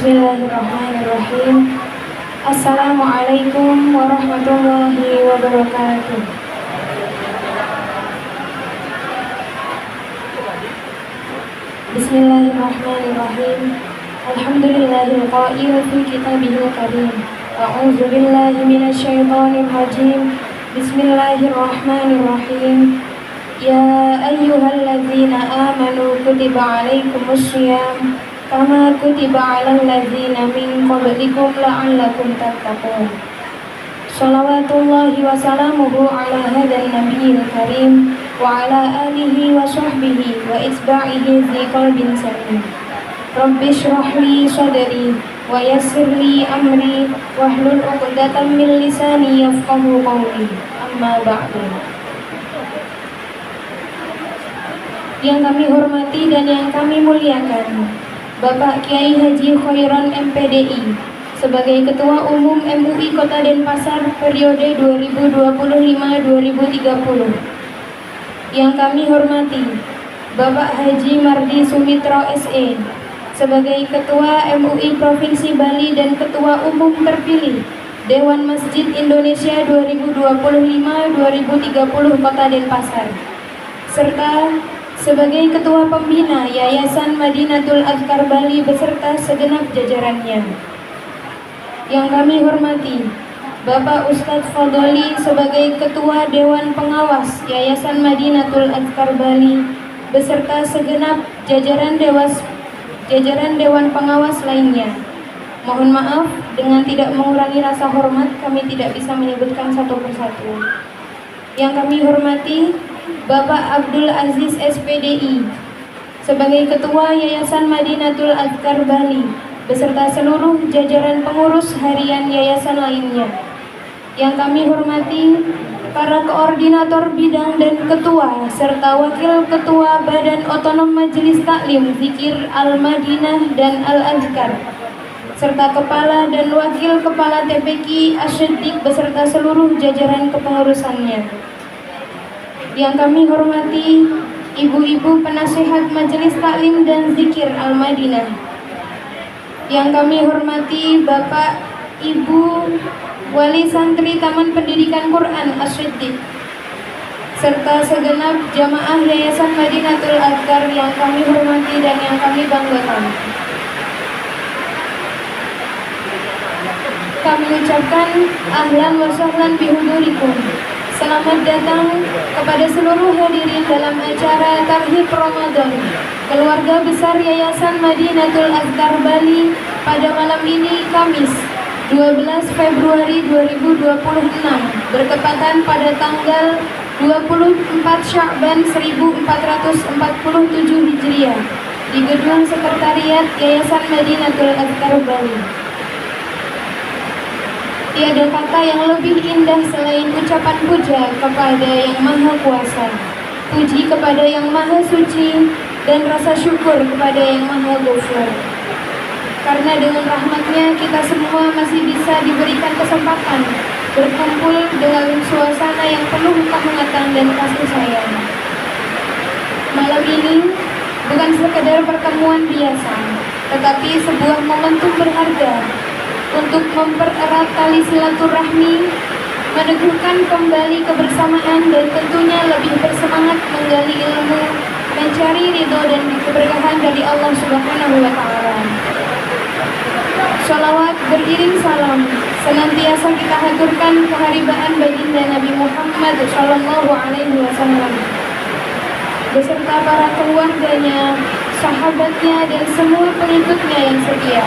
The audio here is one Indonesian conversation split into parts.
Bismillahirrahmanirrahim. Assalamualaikum warahmatullahi wabarakatuh. Bismillahirrahmanirrahim. Alhamdulillahil qail fi kitabihil karim. A'udzu billahi minasyaitonir rajim. Bismillahirrahmanirrahim. Ya ayyuhalladzina amanu kutiba alaikumus syiyam kama kutiba 'alal ladzina min qablikum la'allakum tattaqun. Shalawatullahi wa salamuhu ala hadan nabiyil karim wa ala alihi wa sahbihi wa isba'ihi dzi qalbin salim. Rabbi shrah li sadri wa yassir li amri wahlul 'uqdatam min lisani yafqahu qawli. Amma ba'du. Yang kami hormati dan yang kami muliakan, Bapak Kiai Haji Khairon MPDI sebagai Ketua Umum MUI Kota Denpasar periode 2025-2030. Yang kami hormati Bapak Haji Mardi Sumitro SE sebagai Ketua MUI Provinsi Bali dan Ketua Umum terpilih Dewan Masjid Indonesia 2025-2030 Kota Denpasar, serta sebagai Ketua Pembina Yayasan Madinatul Azkar Bali beserta segenap jajarannya. Yang kami hormati Bapak Ustadz Fadoli sebagai Ketua Dewan Pengawas Yayasan Madinatul Azkar Bali beserta segenap jajaran Dewan Pengawas lainnya. Mohon maaf, dengan tidak mengurangi rasa hormat kami tidak bisa menyebutkan satu persatu. Yang kami hormati Bapak Abdul Aziz SPDI sebagai Ketua Yayasan Madinatul Azkar Bali beserta seluruh jajaran pengurus harian yayasan lainnya. Yang kami hormati para koordinator bidang dan ketua serta wakil ketua Badan Otonom Majelis Taklim Zikir Al-Madinah dan Al-Azkar serta kepala dan wakil kepala TPQ Asy-Syaddiq beserta seluruh jajaran kepengurusannya. Yang kami hormati ibu-ibu penasehat Majelis Taklim dan Zikir Al-Madinah. Yang kami hormati Bapak Ibu Wali Santri Taman Pendidikan Quran Asy-Syaddiq serta segenap jamaah Yayasan Madinatul Azkar yang kami hormati dan yang kami banggakan. Kami ucapkan ahlan wa sahlan bihudurikum. Selamat datang kepada seluruh hadirin dalam acara Tarhib Ramadan Keluarga Besar Yayasan Madinatul Azkar Bali pada malam ini Kamis 12 Februari 2026 bertepatan pada tanggal 24 Sya'ban 1447 Hijriah di Gedung Sekretariat Yayasan Madinatul Azkar Bali. Tiada kata yang lebih indah selain ucapan puja kepada Yang Maha Kuasa, puji kepada Yang Maha Suci, dan rasa syukur kepada Yang Maha Ghafur. Karena dengan rahmatnya kita semua masih bisa diberikan kesempatan berkumpul dengan suasana yang penuh kehangatan dan kasih sayang. Malam ini bukan sekedar pertemuan biasa, tetapi sebuah momentum berharga untuk mempererat tali silaturahmi, meneguhkan kembali kebersamaan dan tentunya lebih bersemangat menggali ilmu, mencari ridho dan keberkahan dari Allah Subhanahu wa Ta'ala. Sholawat beriring salam senantiasa kita haturkan keharibaan baginda Nabi Muhammad Sallallahu Alaihi Wasallam beserta para keluarganya, sahabatnya dan semua pengikutnya yang setia.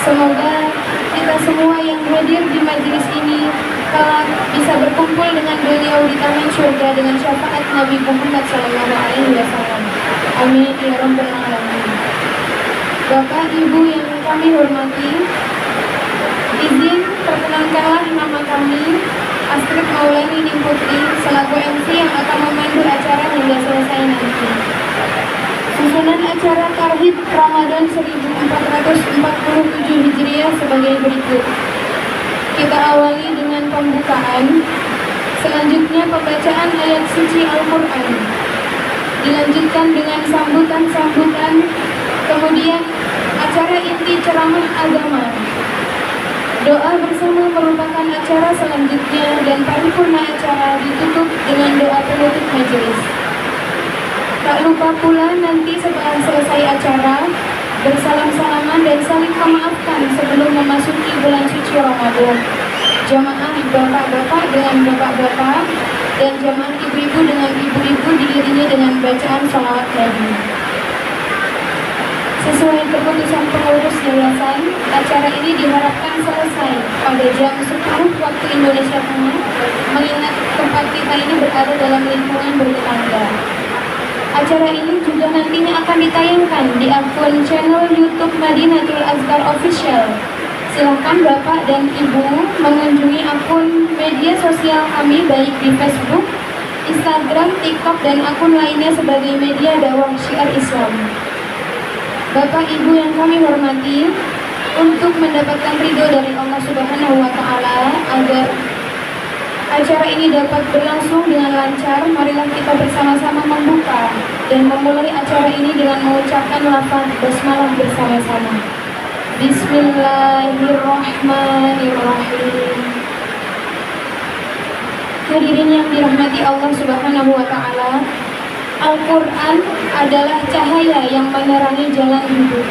Semoga kita semua yang hadir di majelis ini kelak bisa berkumpul dengan beliau di taman surga dengan syafaat Nabi Muhammad SAW. Amin ya rabbal alamin. Bapak Ibu yang kami hormati, izin perkenalkanlah nama kami Astrid Maulani Putri selaku MC yang akan memandu acara hingga selesai nanti. Susunan acara Tarhib Ramadan 1447 Hijriah sebagai berikut. Kita awali dengan pembukaan, selanjutnya pembacaan ayat suci Al-Quran, dilanjutkan dengan sambutan-sambutan, kemudian Acara inti ceramah agama. Doa bersama merupakan acara selanjutnya dan paripurna acara ditutup dengan doa penutup majelis. Tak lupa pula nanti setelah selesai acara, bersalam-salaman dan saling memaafkan sebelum memasuki bulan suci Ramadan. Jamaah bapak-bapak dengan bapak-bapak dan jamaah ibu-ibu dengan ibu-ibu diiringi dengan bacaan salawat Nabi. Sesuai keputusan pengurus yayasan, acara ini diharapkan selesai pada jam 10 waktu Indonesia Tengah, mengingat tempat kita ini berada dalam lingkungan bertetangga. Acara ini juga nantinya akan ditayangkan di akun channel YouTube Madinatul Azkar Official. Silakan Bapak dan Ibu mengunjungi akun media sosial kami baik di Facebook, Instagram, TikTok, dan akun lainnya sebagai media dakwah syiar Islam. Bapak Ibu yang kami hormati, untuk mendapatkan ridho dari Allah Subhanahu wa Ta'ala agar acara ini dapat berlangsung dengan lancar, marilah kita bersama-sama membuka dan memulai acara ini dengan mengucapkan lafaz basmalah bersama-sama. Bismillahirrahmanirrahim. Hadirin yang dirahmati Allah Subhanahu wa Ta'ala, Al-Quran adalah cahaya yang menerangi jalan hidup,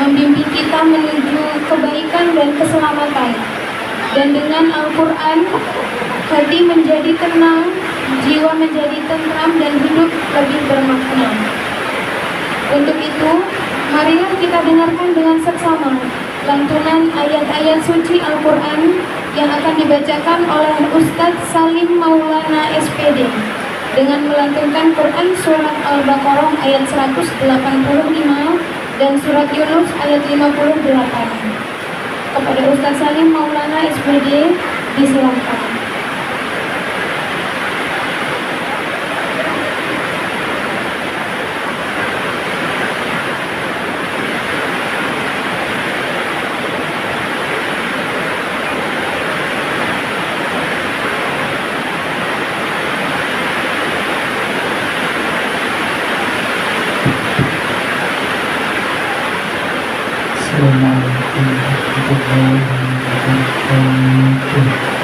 membimbing kita menuju kebaikan dan keselamatan. Dan dengan Al-Quran, hati menjadi tenang, jiwa menjadi tentram, dan hidup lebih bermakna. Untuk itu, marilah kita dengarkan dengan seksama lantunan ayat-ayat suci Al-Quran yang akan dibacakan oleh Ustadz Salim Maulana SPD dengan melantunkan Quran Surat Al-Baqarah ayat 185 dan Surat Yunus ayat 58. Kepada Ustadz Salim Maulana SPD, disilakan. Assalamualaikum warahmatullahi wabarakatuh.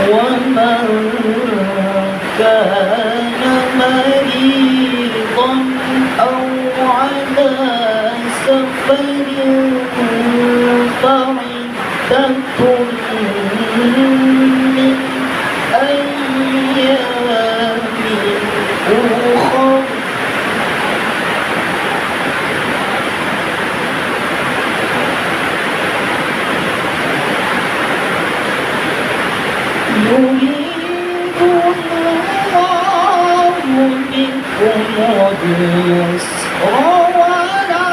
ومن كان مريضا أو على سفر فعدة من أيام أخر يريد الله بكم اليسر ولا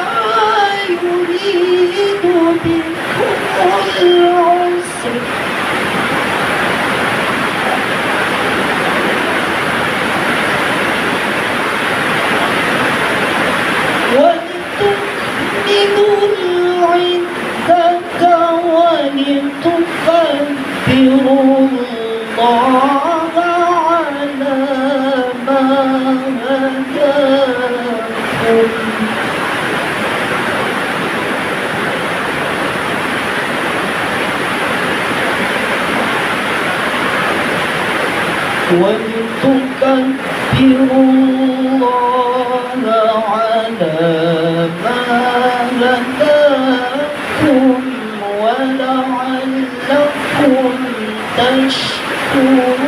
يريد بكم العسر ولتكملوا العدة ولتكبروا الله على ما هداكم ولتكبروا الله على ما هداكم ولعلكم تشكرون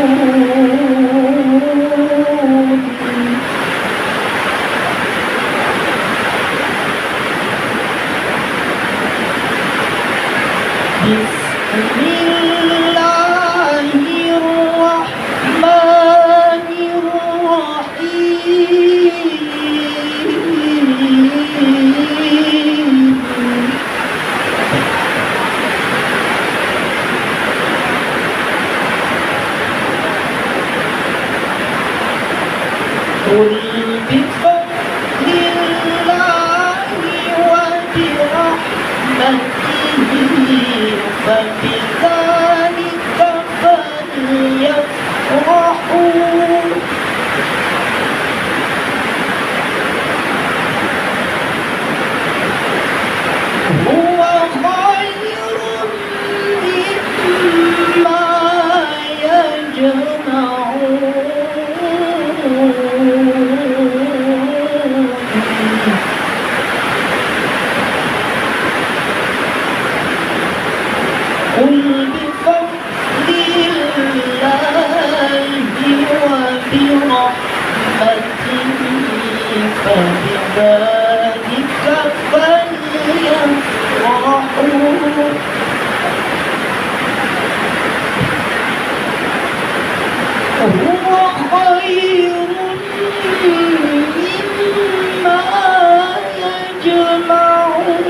بسم الله الرحمن الرحيم قل بفضل الله وبرحمته فبذلك فليفرحوا هو خير مما يجمعون قل بفضل الله وبرحمته فبذلك فليفرحوا هو خير مما يجمعون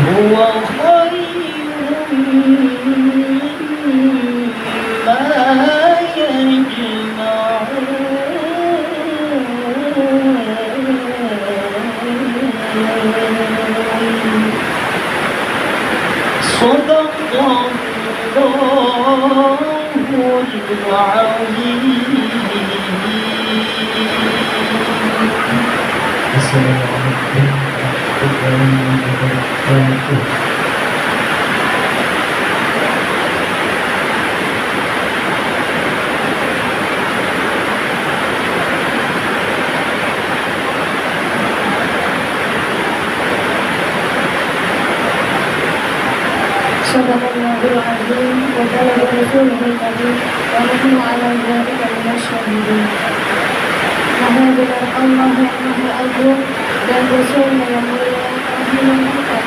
هو خير مما يجمعون صدق الله العظيم. السلام عليكم ورحمة الله وبركاته. Sadaqallahul azim wa balaga rasulul karim wa nahnu ala dzalika minasyahidin. Maha benar Allah yang Maha Agung dan Rasulnya yang mulia yang menentukan,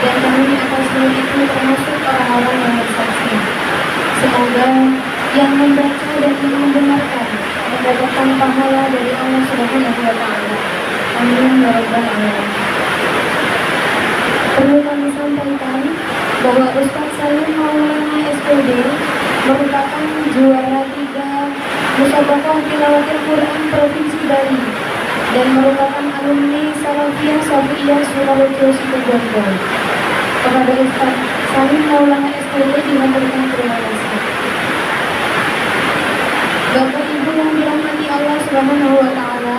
dan kami atas hal itu termasuk orang-orang yang bersaksi. Semoga yang membaca dan yang membenarkan mendapatkan pahala dari Allah Subhanahu wa Ta'ala. Amin ya rabbal alamin. Perlu kami sampaikan bahwa Ustaz Salim Maulana SPD merupakan juara 3 Musabaqah Tilawatil Quran Provinsi Bali dan merupakan alumni Salafiyah Safiyah Surabaya Situbondo. Kepada Ustaz Salim Maulana SPD dihaturkan terima kasih. Bapak Ibu yang dirahmati Allah Subhanahu wa Ta'ala,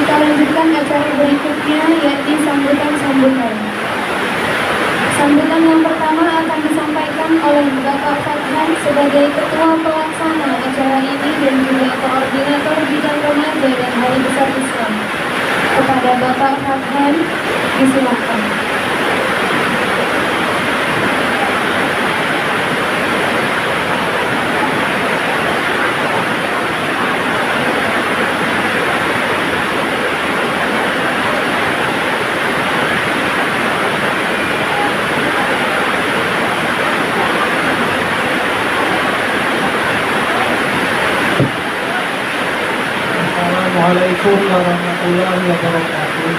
Kita lanjutkan acara berikutnya, yakni sambutan-sambutan. Sambutan yang pertama akan disampaikan oleh Bapak Fathan sebagai Ketua Pelaksana acara ini dan juga Koordinator Bidang Remaja dan Hari Besar Islam. Kepada Bapak Fathan, disilakan. Assalamualaikum warahmatullahi wabarakatuh.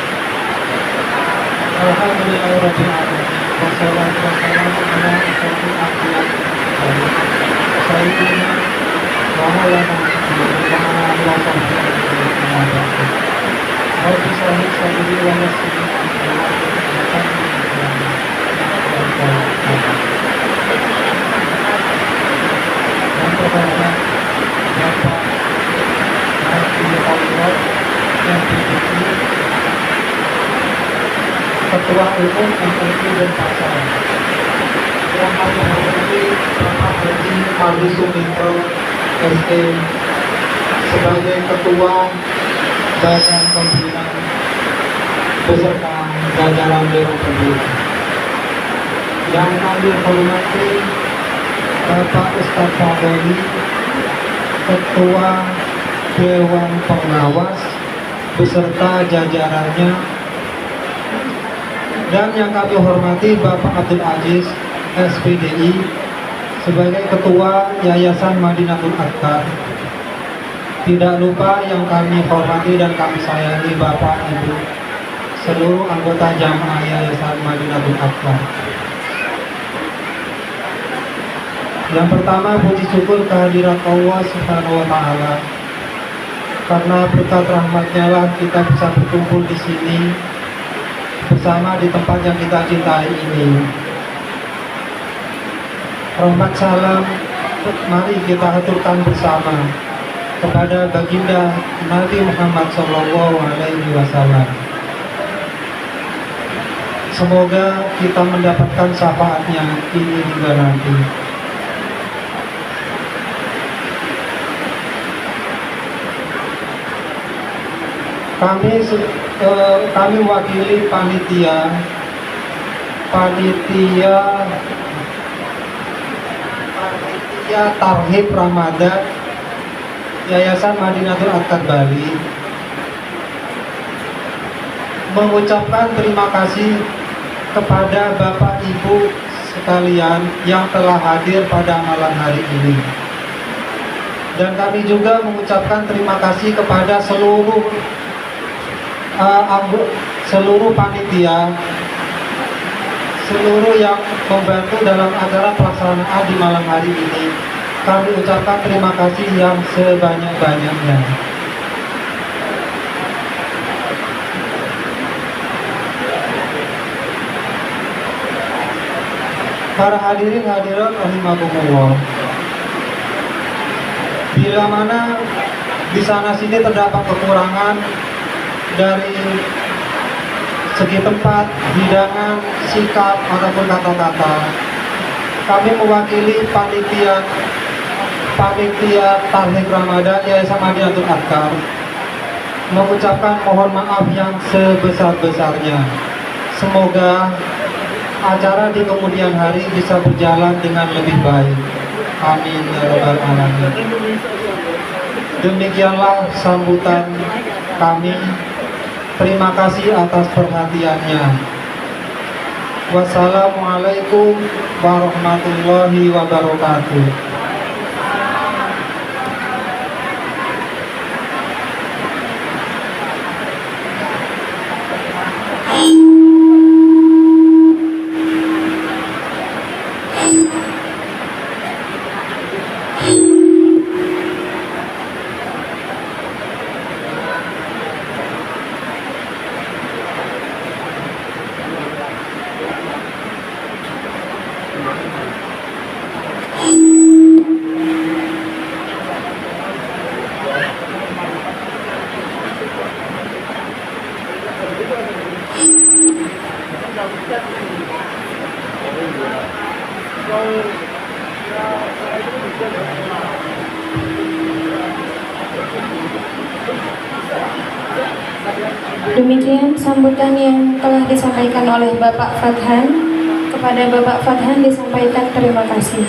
Alhamdulillahirabbil alamin. Wassalatu wassalamu ala asyrofil anbiya'i wal mursalin. Sayyidina wa maulana Muhammadin wa ala alihi wa sahbihi ajma'in. Rabbi shrah li sadri wa yassir li amri yang pertama, Bapak yang diikuti Ketua Umum MUI dan Pasar yang kami hormati Bapak Haji Aldi Sumitro SE sebagai Ketua Badan Pembina beserta jajaran Dewan Pembina. Yang kami hormati Bapak Ustadz Fadoli, Ketua Dewan Pengawas beserta jajarannya, dan yang kami hormati Bapak Abdul Aziz SPDI sebagai Ketua Yayasan Madinatul Adkar. Tidak lupa yang kami hormati dan kami sayangi Bapak Ibu seluruh anggota jamaah Yayasan Madinatul Adkar. Yang pertama, puji syukur kehadirat Allah Subhanahu wa Ta'ala. Karena berkat rahmatnya lah kita bisa berkumpul di sini bersama di tempat yang kita cintai ini. Rahmat salam mari kita aturkan bersama kepada baginda Nabi Muhammad SAW. Semoga kita mendapatkan syafaatnya ini hingga nanti. Kami wakili panitia Tarhib Ramadan Yayasan Madinatul Adkar Bali mengucapkan terima kasih kepada Bapak Ibu sekalian yang telah hadir pada malam hari ini. Dan kami juga mengucapkan terima kasih kepada seluruh panitia, seluruh yang membantu dalam acara pelaksanaan di malam hari ini. Kami ucapkan terima kasih yang sebanyak-banyaknya. Para hadirin hadirat rahimakumullah. Bila mana di sana sini terdapat kekurangan dari segi tempat, hidangan, sikap, ataupun kata-kata, kami mewakili panitia Tarhib Ramadan Yayasan Madinatul Adkar mengucapkan mohon maaf yang sebesar-besarnya. Semoga acara di kemudian hari bisa berjalan dengan lebih baik. Amin ya rabbal alamin. Demikianlah sambutan kami. Terima kasih atas perhatiannya. Wassalamualaikum warahmatullahi wabarakatuh. Demikian sambutan yang telah disampaikan oleh Bapak Fadhan. Kepada Bapak Fadhan disampaikan terima kasih.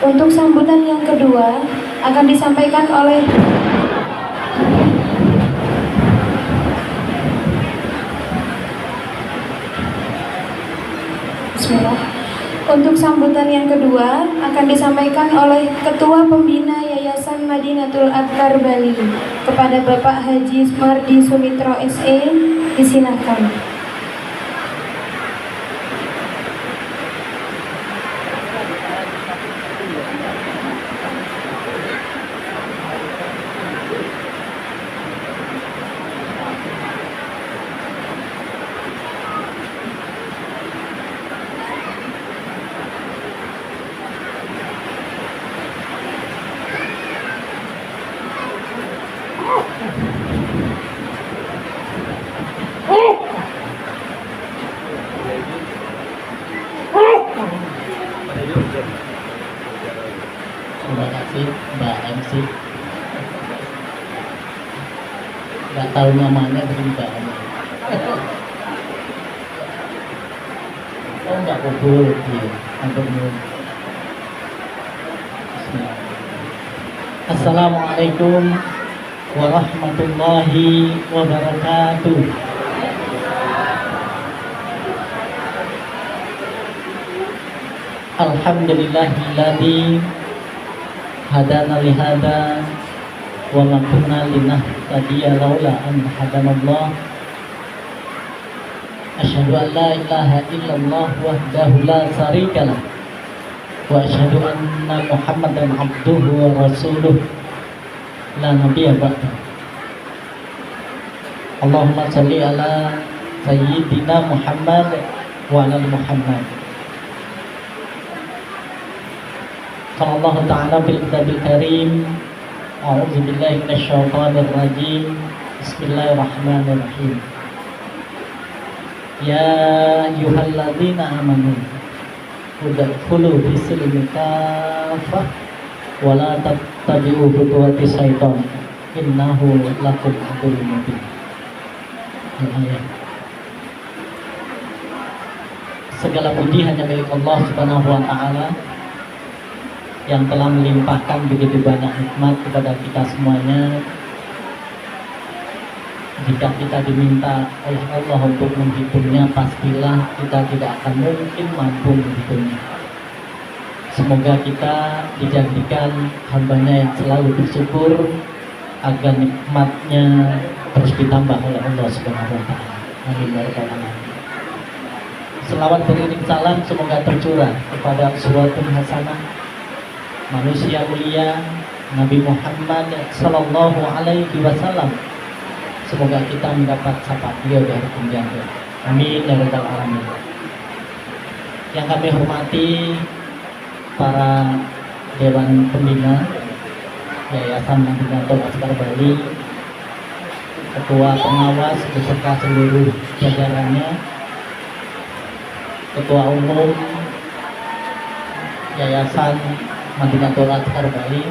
Untuk sambutan yang kedua akan disampaikan oleh Bismillah. Untuk sambutan yang kedua akan disampaikan oleh Ketua Pembina Yayasan Madinatul Adkar Bali. Kepada Bapak Haji Mardi Sumitro SE, disilahkan. Terima kasih Mbak MC. Nggak tahu namanya tapi Mbak MC. Oh nggak kubur dia. Assalamualaikum warahmatullahi wabarakatuh. Alhamdulillahilladzi hadana lihada wa ma kunna linahtadiya laula an hadanallah. Asyhadu an la ilaha illallah wahdahu la syarikalah wa asyhadu anna Muhammadan abduhu wa rasuluh la nabiyya ba'da. Allahumma shalli ala sayyidina Muhammad wa ala Muhammad. Qala Allah Ta'ala bil kitabil karim, a'udzu billahi minasyaitonir rajim. Bismillahirrahmanirrahim. Ya ayyuhalladzina amanu udkhulu fi silmi kafah wa la tattabi'u khutuwati syaitan innahu lakum aduwwun mubin. Ayat. Segala puji hanya milik Allah Subhanahu wa taala yang telah melimpahkan begitu banyak nikmat kepada kita semuanya. Jika kita diminta oleh Allah untuk menghitungnya, pastilah kita tidak akan mungkin mampu menghitungnya. Semoga kita dijadikan hambanya yang selalu bersyukur agar nikmatnya terus ditambah oleh Allah Subhanahu wa taala. Amin ya rabbal alamin. Selawat beriring salam semoga tercurah kepada uswatun hasanah manusia mulia Nabi Muhammad sallallahu alaihi wasallam. Semoga kita mendapat syafaat beliau dari penjara. Amin ya rabbal alamin. Yang kami hormati para Dewan Pembina Yayasan Madinatul Adkar Bali, Ketua Pengawas beserta seluruh jajarannya, Ketua Umum Yayasan Madinatul Adkar Bali,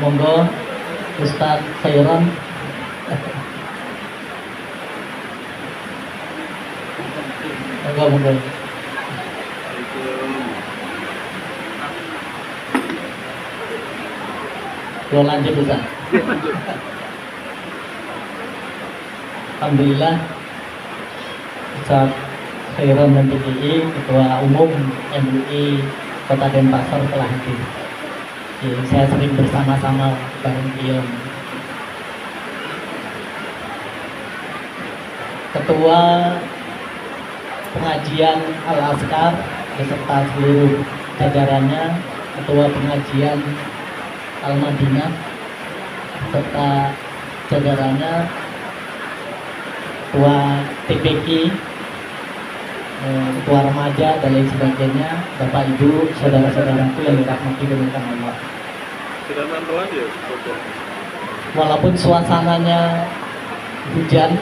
monggo Ustadz Khairan. Monggo. Lo lanjut Ustaz. Alhamdulillah Ustadz Khairan MPDI, Ketua Umum MUI Kota Denpasar telah hadir. Saya sering bersama-sama bareng beliau. Ketua Pengajian Al-Azkar beserta seluruh jajarannya, Ketua Pengajian Al-Madinah serta jajarannya, Ketua TPQ, Ketua Remaja dan lain sebagainya, Bapak Ibu, saudara-saudaraku yang dirahmati oleh Allah. Walaupun suasananya hujan,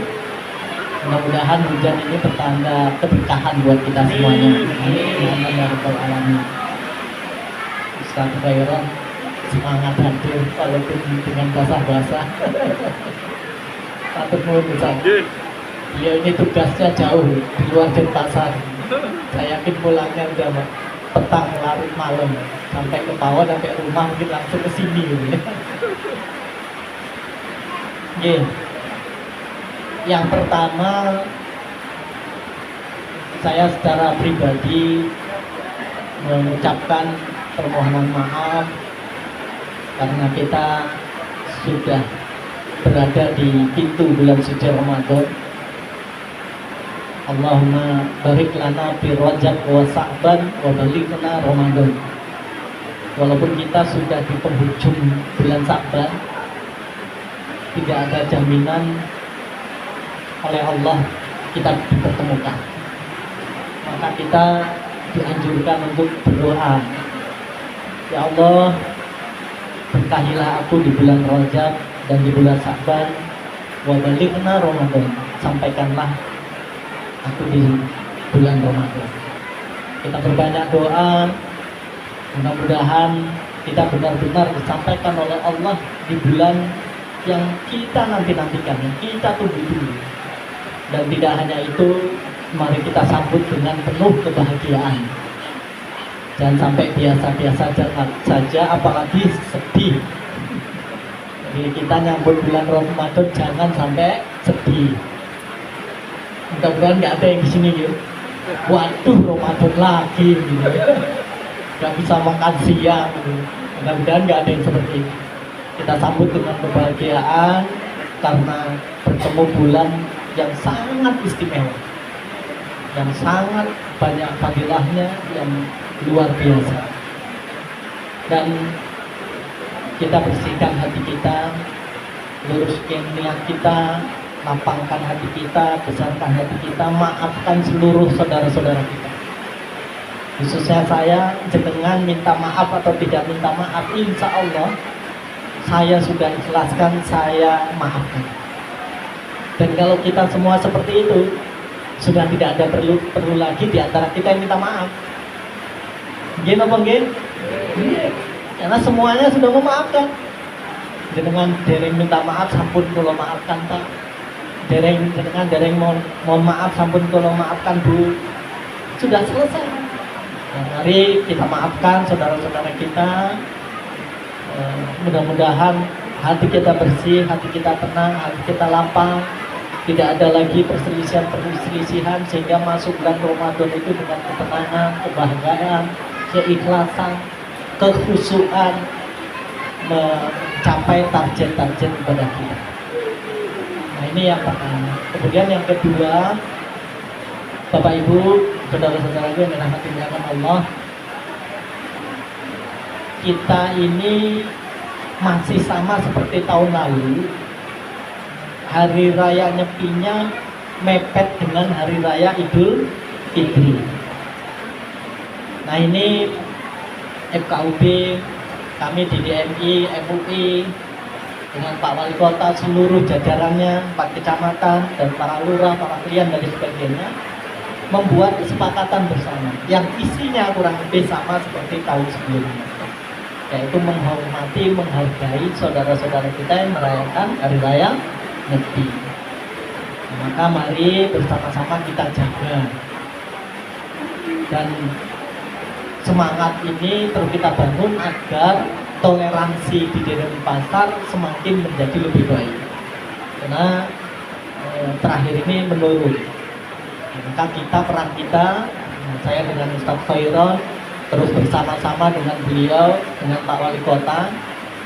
Mudah-mudahan hujan ini pertanda keberkahan buat kita semuanya. Amin ya rabbal alamin. Ustaz Khairon semangat hadir walaupun dengan basah-basah. Satu nuwun Ustaz. Dia ini tugasnya jauh di luar Denpasar. Saya yakin pulangnya udah petang larut malam, sampai ke bawah sampai rumah mungkin langsung ke sini gitu. Oke. Yang pertama, saya secara pribadi mengucapkan permohonan maaf karena kita sudah berada di pintu bulan suci Ramadan. Allahumma barik lana fi Rajab wa Sa'ban wa balighna Ramadan. Walaupun kita sudah di penghujung bulan Sa'ban, tidak ada jaminan oleh Allah kita dipertemukan. Maka kita dianjurkan untuk berdoa. Ya Allah, berkahilah aku di bulan Rajab dan di bulan Sa'ban, wa balighna Ramadan. Sampaikanlah aku di bulan Ramadan. Kita berbanyak doa, mudah-mudahan kita benar-benar disampaikan oleh Allah di bulan yang kita nanti-nantikan, yang kita tunggu dulu. Dan tidak hanya itu, mari kita sambut dengan penuh kebahagiaan. Jangan sampai biasa-biasa saja, apalagi sedih. Jadi kita nyambut bulan Ramadan jangan sampai sedih. Mudah-mudahan nggak ada yang di sini yuk. Waduh, Ramadan lagi gitu. Nggak bisa makan siang gitu. Mudah-mudahan nggak ada yang seperti itu. Kita sambut dengan kebahagiaan karena bertemu bulan yang sangat istimewa, yang sangat banyak fadilahnya, yang luar biasa. Dan kita bersihkan hati kita, luruskan niat kita, lapangkan hati kita, besarkan hati kita, maafkan seluruh saudara-saudara kita. Khususnya saya, jenengan minta maaf atau tidak minta maaf, insya Allah saya sudah ikhlaskan, saya maafkan. Dan kalau kita semua seperti itu, sudah tidak ada perlu lagi di antara kita yang minta maaf. Gini apa gini? Karena semuanya sudah memaafkan. Dengan dereng minta maaf, sampun kula maafkan Pak. Dereng mohon maaf, sampun kula maafkan Bu. Sudah selesai. Nah, mari kita maafkan saudara-saudara kita. Mudah-mudahan hati kita bersih, hati kita tenang, hati kita lapang. Tidak ada lagi perselisihan sehingga masuk bulan Ramadan itu dengan ketenangan, kebahagiaan, keikhlasan, kekhusyuan, mencapai target-target ibadah kita. Nah, ini yang pertama. Kemudian yang kedua, Bapak Ibu, saudara-saudara yang dirahmati Allah, kita ini masih sama seperti tahun lalu. Hari Raya Nyepinya mepet dengan Hari Raya Idul Fitri. Nah, ini FKUB, kami di DMI, MUI, dengan Pak Wali Kota, seluruh jajarannya, 4 kecamatan, dan para lurah, para klien, dan sebagainya, membuat kesepakatan bersama yang isinya kurang lebih sama seperti tahun sebelumnya, yaitu menghormati, menghargai saudara-saudara kita yang merayakan Hari Raya Nyepi. Maka mari bersama-sama kita jaga, dan semangat ini terus kita bangun agar toleransi di Denpasar semakin menjadi lebih baik. Karena terakhir ini menurun. Maka kita, peran kita, saya dengan Ustaz Khairon terus bersama-sama dengan beliau, dengan Pak Wali Kota,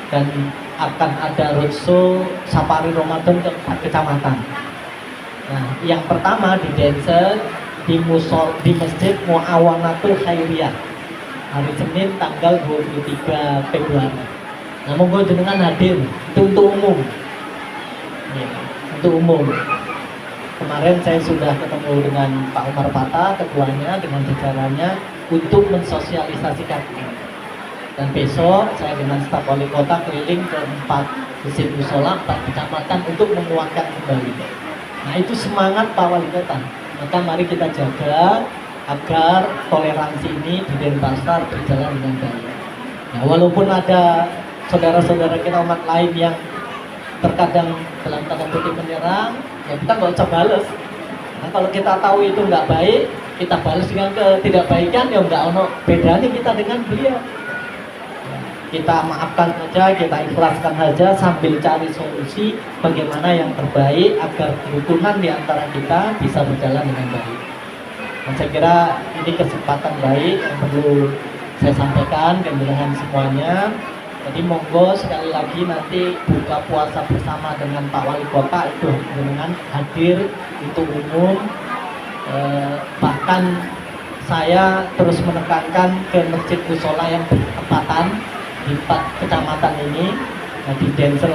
dan akan ada roadshow safari Ramadan ke 4 kecamatan. Nah, yang pertama di Denset, di Masjid Muawanatul Khairiyah, hari Senin tanggal 23 Februari. Nah, monggo jenengan hadir, itu untuk umum. Ya, untuk umum. Kemarin saya sudah ketemu dengan Pak Umar Pata, ketuanya, dengan jajarannya untuk mensosialisasikan. Dan besok saya dengan staf wali kota keliling ke 4 masjid musola, 4 kecamatan untuk menguatkan kembali. Nah itu semangat Pak Wali Kota. Maka mari kita jaga agar toleransi ini di Denpasar berjalan dengan baik. Nah, walaupun ada saudara-saudara kita umat lain yang terkadang dalam tanda kutip menyerang, ya kita nggak usah balas. Nah kalau kita tahu itu nggak baik, kita balas dengan ketidakbaikan, ya nggak ono bedanya kita dengan beliau. Kita maafkan saja, kita ikhlaskan saja sambil cari solusi bagaimana yang terbaik agar kerukunan di antara kita bisa berjalan dengan baik. Dan saya kira ini kesempatan baik yang perlu saya sampaikan ke jenengan semuanya. Jadi monggo sekali lagi nanti buka puasa bersama dengan Pak Wali Kota itu jenengan hadir untuk umum. Bahkan saya terus menekankan ke masjid musola yang bertepatan di 4 kecamatan ini. Nah, di Densel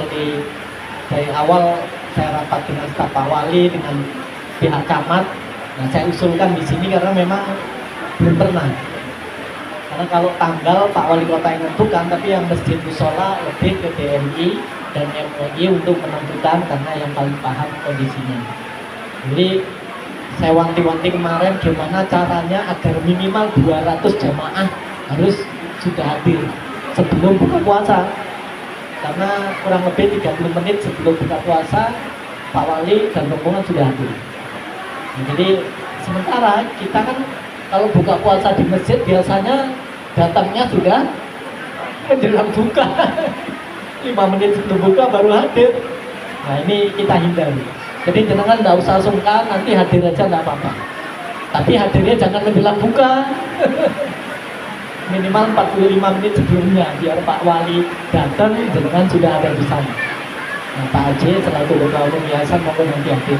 dari awal saya rapat dengan staf Pak Wali dengan pihak camat. Nah, saya usulkan di sini karena memang belum pernah. Karena kalau tanggal Pak Wali Kota yang menentukan, tapi yang masjid musola lebih ke DMI dan MUI untuk menentukan karena yang paling paham kondisinya. Jadi saya wanti-wanti kemarin gimana caranya agar minimal 200 jamaah harus sudah hadir sebelum buka puasa, karena kurang lebih 30 menit sebelum buka puasa Pak Wali dan rombongan sudah hadir. Nah, jadi sementara kita kan kalau buka puasa di masjid biasanya datangnya sudah menjelang buka 5 menit sebelum buka baru hadir. Nah ini kita hindari. Jadi jangan nggak usah sungkan, nanti hadir aja nggak apa-apa. Tapi hadirnya jangan menjelang buka. Minimal 45 menit sebelumnya biar Pak Wali datang dengan sudah ada di sana. Nah, Pak Haji selaku Ketua Umum Yayasan maupun nanti hadir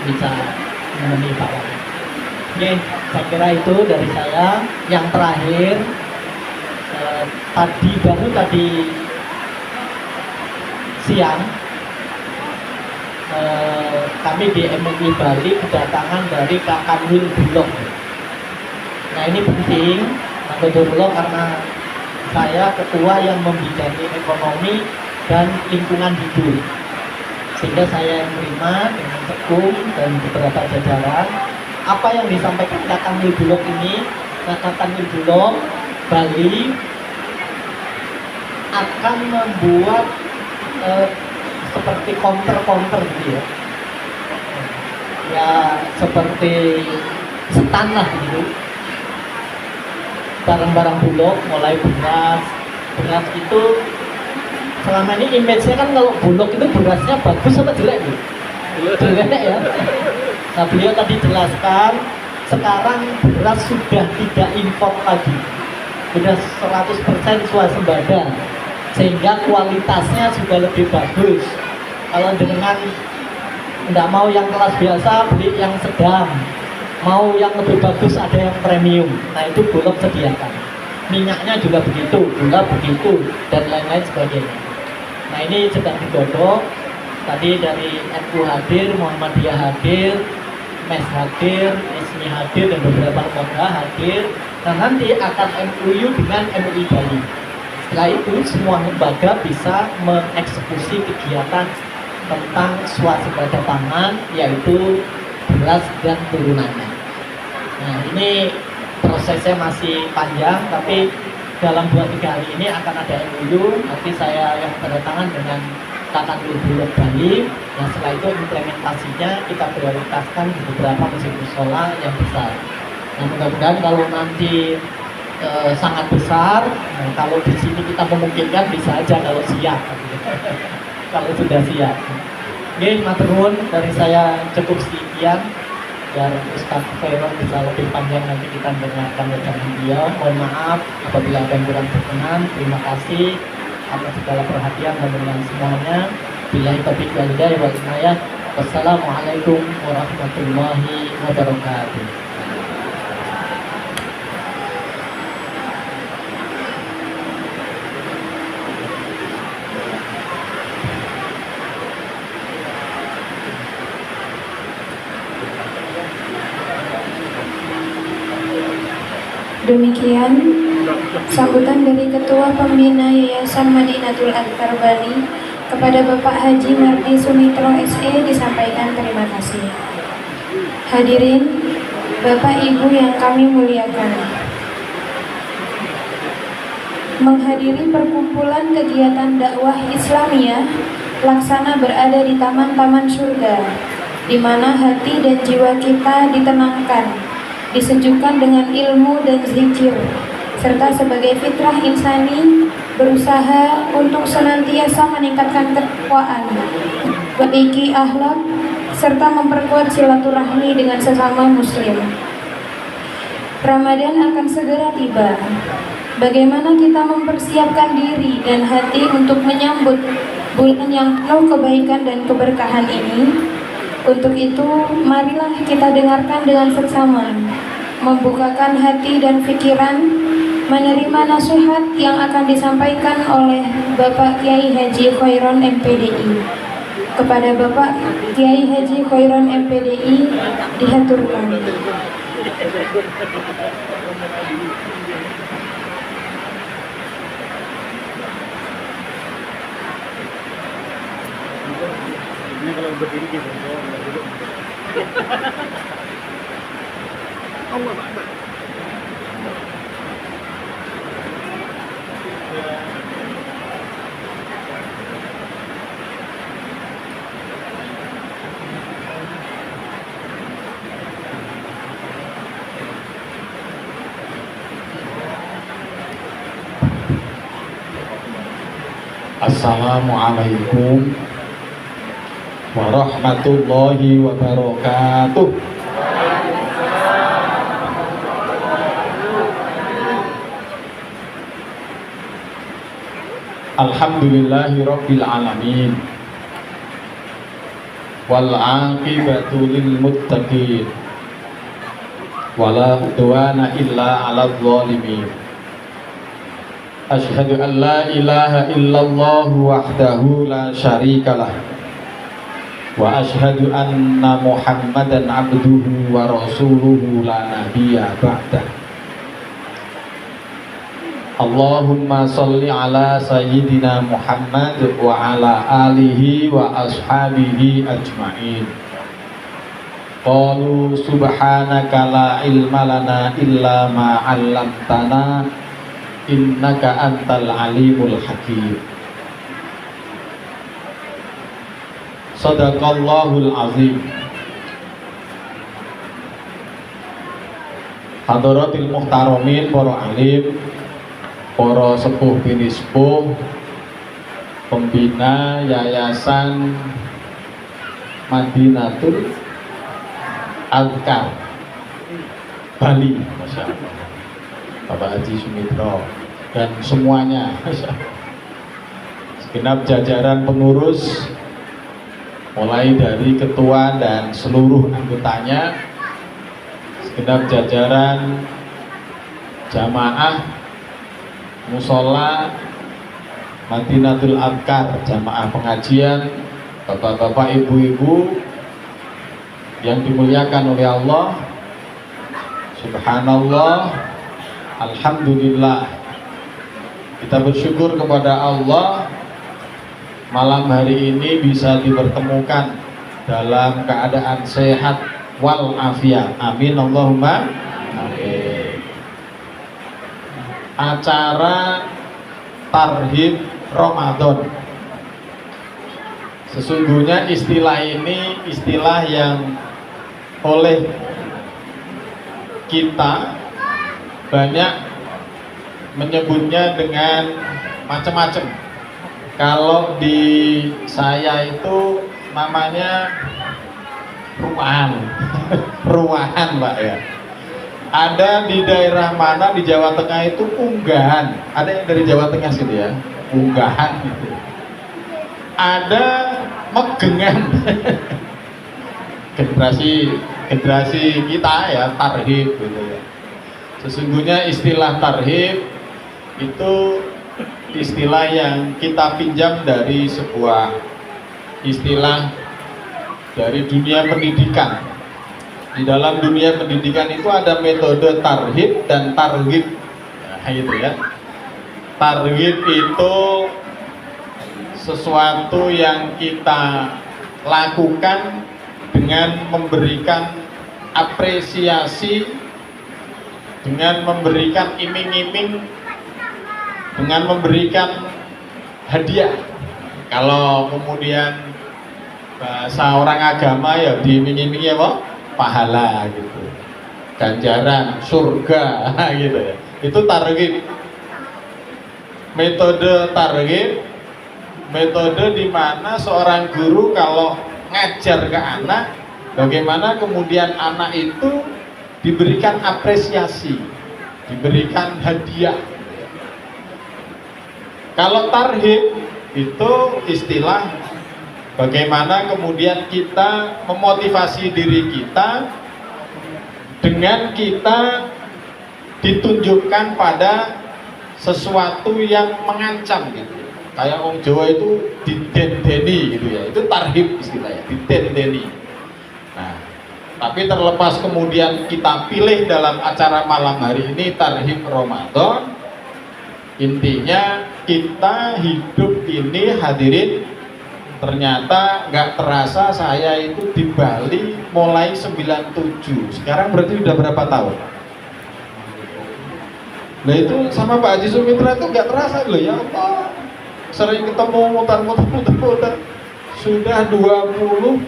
bisa menemui Pak Wali. Oke, saya kira itu dari saya. Yang terakhir tadi siang kami di MUI Bali kedatangan dari Kak Kanwil Bulog. Nah ini penting, Alhamdulillah, karena saya ketua yang membidangi ekonomi dan lingkungan hidup, sehingga saya yang menerima dengan tekun dan beberapa jajaran apa yang disampaikan Kak Kanwil Bulog ini. Kak Kanwil Bulog Bali akan membuat seperti counter gitu ya seperti stand lah gitu, barang-barang Bulog, mulai beras itu selama ini image-nya kan kalau Bulog itu berasnya bagus apa jelek gitu? Jelek ya. Nah beliau tadi jelaskan sekarang beras sudah tidak impor lagi, sudah 100% swasembada, sehingga kualitasnya sudah lebih bagus. Kalau dengan tidak mau yang kelas biasa, beli yang sedang, mau yang lebih bagus ada yang premium. Nah itu Bulog sediakan. Minyaknya juga begitu, gula begitu, dan lain-lain sebagainya. Nah ini sedang digodok. Tadi dari NU hadir, Muhammadiyah hadir, MES hadir, ISMI hadir, dan beberapa lembaga hadir. Nah nanti akan MUU dengan MUI Bali. Setelah itu semua lembaga bisa mengeksekusi kegiatan tentang swasembada pangan, yaitu beras dan turunannya. Nah ini prosesnya masih panjang, tapi dalam 2-3 hari ini akan ada MOU. Nanti saya yang tanda tangan dengan Kak Kanwil Bulog Bali. Nah setelah itu implementasinya kita prioritaskan di beberapa masjid musola yang besar. Nah mudah-mudahan kalau nanti sangat besar, nah, kalau di sini kita memungkinkan bisa aja kalau siap. Kalau sudah siap. Oke, matur nuwun, dari saya cukup sekian. Biar Ustaz Khairul bisa lebih panjang nanti kita mendengarkan dari beliau. Mohon maaf apabila ada yang kurang berkenan. Terima kasih atas segala perhatian dan dengan semuanya. Billahi taufiq wal hidayah wal inayah. Wassalamualaikum warahmatullahi wabarakatuh. Demikian sambutan dari Ketua Pembina Yayasan Madinatul Adhkar Bali kepada Bapak Haji Mardi Sumitro SE disampaikan Hadirin Bapak Ibu yang kami muliakan, menghadiri perkumpulan kegiatan dakwah Islamiyah laksana berada di taman-taman surga, di mana hati dan jiwa kita ditenangkan, disejukkan dengan ilmu dan zikir, serta sebagai fitrah insani berusaha untuk senantiasa meningkatkan ketakwaan, perbaiki akhlak, serta memperkuat silaturahmi dengan sesama muslim. Ramadan akan segera tiba. Bagaimana kita mempersiapkan diri dan hati untuk menyambut bulan yang penuh kebaikan dan keberkahan ini? Untuk itu, marilah kita dengarkan dengan seksama, membukakan hati dan pikiran, menerima nasihat yang akan disampaikan oleh Bapak Kiai Haji Khairon MPDI. Kepada Bapak Kiai Haji Khairon MPDI dihaturkan. Ini kalau berdiri gitu, Allah Akbar. Assalamualaikum warahmatullahi wabarakatuh. Alhamdulillahi rabbil alamin, wal aqibatu lil muttaqin, wala udwana illa 'alal zalimin. Asyhadu an la ilaha illallah wahdahu la syarikalah, wa asyhadu anna Muhammadan abduhu wa rasuluhu la nabiyya ba'dah. Allahumma salli ala sayyidina Muhammad wa ala alihi wa ashabihi ajma'in. Qalu subhanaka la ilma lana illa ma 'allamtana innaka antal alimul hakim. Sadaqallahul azim. Hadaratil muhtaramin, para alim, para sepuh bini sepuh, pembina Yayasan Madinatul Azkar Bali, Masya Allah, Bapak Haji Sumitro dan semuanya, segenap jajaran pengurus, mulai dari ketua dan seluruh anggotanya, segenap jajaran jamaah musola Madinatul Azkar, jamaah pengajian, bapak-bapak, ibu-ibu yang dimuliakan oleh Allah. Subhanallah, alhamdulillah, kita bersyukur kepada Allah malam hari ini bisa dipertemukan dalam keadaan sehat wal afiat. Amin Allahumma amin. Acara Tarhib Ramadan, sesungguhnya istilah ini istilah yang oleh kita banyak menyebutnya dengan macam-macam. Kalau di saya itu namanya ruahan, ruahan Mbak ya. Ada di daerah mana di Jawa Tengah itu unggahan. Ada yang dari Jawa Tengah sini ya, unggahan gitu. Ada megengan. generasi kita ya, tarhib gitu ya. Sesungguhnya istilah tarhib itu istilah yang kita pinjam dari sebuah istilah dari dunia pendidikan. Di dalam dunia pendidikan itu ada metode tarhib dan targhib. Nah, itu ya. Targhib itu sesuatu yang kita lakukan dengan memberikan apresiasi dengan memberikan iming-iming, dengan memberikan hadiah. Kalau kemudian bahasa orang agama ya diiming-imingi apa? Pahala gitu, ganjaran, surga gitu ya. Itu target. Metode target, metode di mana seorang guru kalau ngajar ke anak, bagaimana kemudian anak itu diberikan apresiasi, diberikan hadiah. Kalau tarhib itu istilah bagaimana kemudian kita memotivasi diri kita dengan kita ditunjukkan pada sesuatu yang mengancam gitu. Kayak orang Jawa itu didendeni gitu ya. Itu tarhib istilahnya, didendeni. Nah, tapi terlepas kemudian kita pilih dalam acara malam hari ini tarhib Ramadan, intinya kita hidup ini hadirin, ternyata nggak terasa saya itu di Bali mulai 97. Sekarang berarti udah berapa tahun? Nah itu sama Pak Haji Sumitra itu nggak terasa loh ya Allah. Sering ketemu muter-muter sudah 28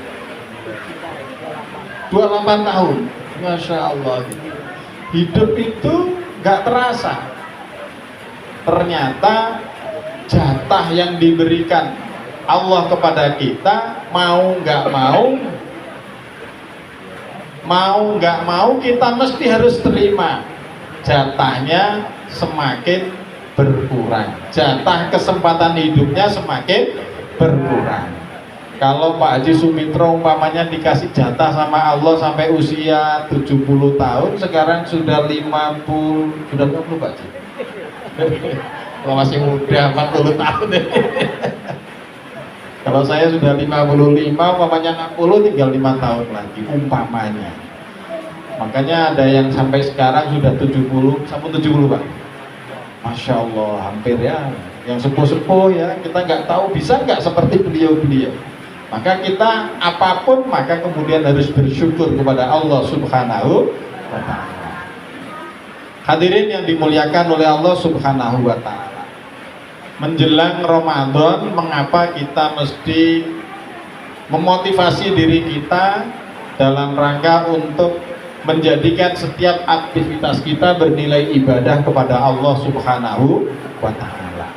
tahun. Masya Allah. Hidup itu nggak terasa. Ternyata jatah yang diberikan Allah kepada kita, mau nggak mau kita mesti harus terima. Jatahnya semakin berkurang, jatah kesempatan hidupnya semakin berkurang. Kalau Pak Haji Sumitra umpamanya dikasih jatah sama Allah sampai usia 70 tahun, sekarang sudah 50, sudah 50 Pak Haji? Kalau masih muda 40 tahun. Kalau saya sudah 55, umpamanya 60, tinggal 5 tahun lagi umpamanya. Makanya ada yang sampai sekarang sudah 70, sampai 70 Pak. Masya Allah, hampir ya. Yang sepuh-sepuh ya, kita nggak tahu bisa nggak seperti beliau-beliau. Maka kita apapun, maka kemudian harus bersyukur kepada Allah Subhanahu wa Ta'ala. Hadirin yang dimuliakan oleh Allah Subhanahu wa Ta'ala, menjelang Ramadan, mengapa kita mesti memotivasi diri kita dalam rangka untuk menjadikan setiap aktivitas kita bernilai ibadah kepada Allah Subhanahu wa Ta'ala.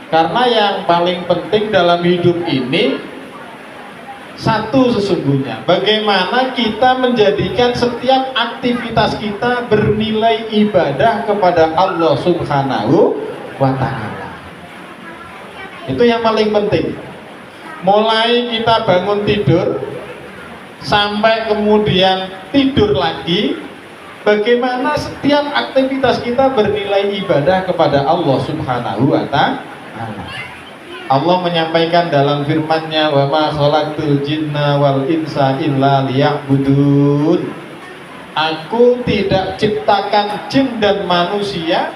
Karena yang paling penting dalam hidup ini satu sesungguhnya, bagaimana kita menjadikan setiap aktivitas kita bernilai ibadah kepada Allah Subhanahu wa Ta'ala. Itu yang paling penting. Mulai kita bangun tidur sampai kemudian tidur lagi, bagaimana setiap aktivitas kita bernilai ibadah kepada Allah Subhanahu wa Ta'ala. Allah menyampaikan dalam firman-Nya, wa ma khalaqtul jinna wal insa illa liya'budun. Aku tidak ciptakan jin dan manusia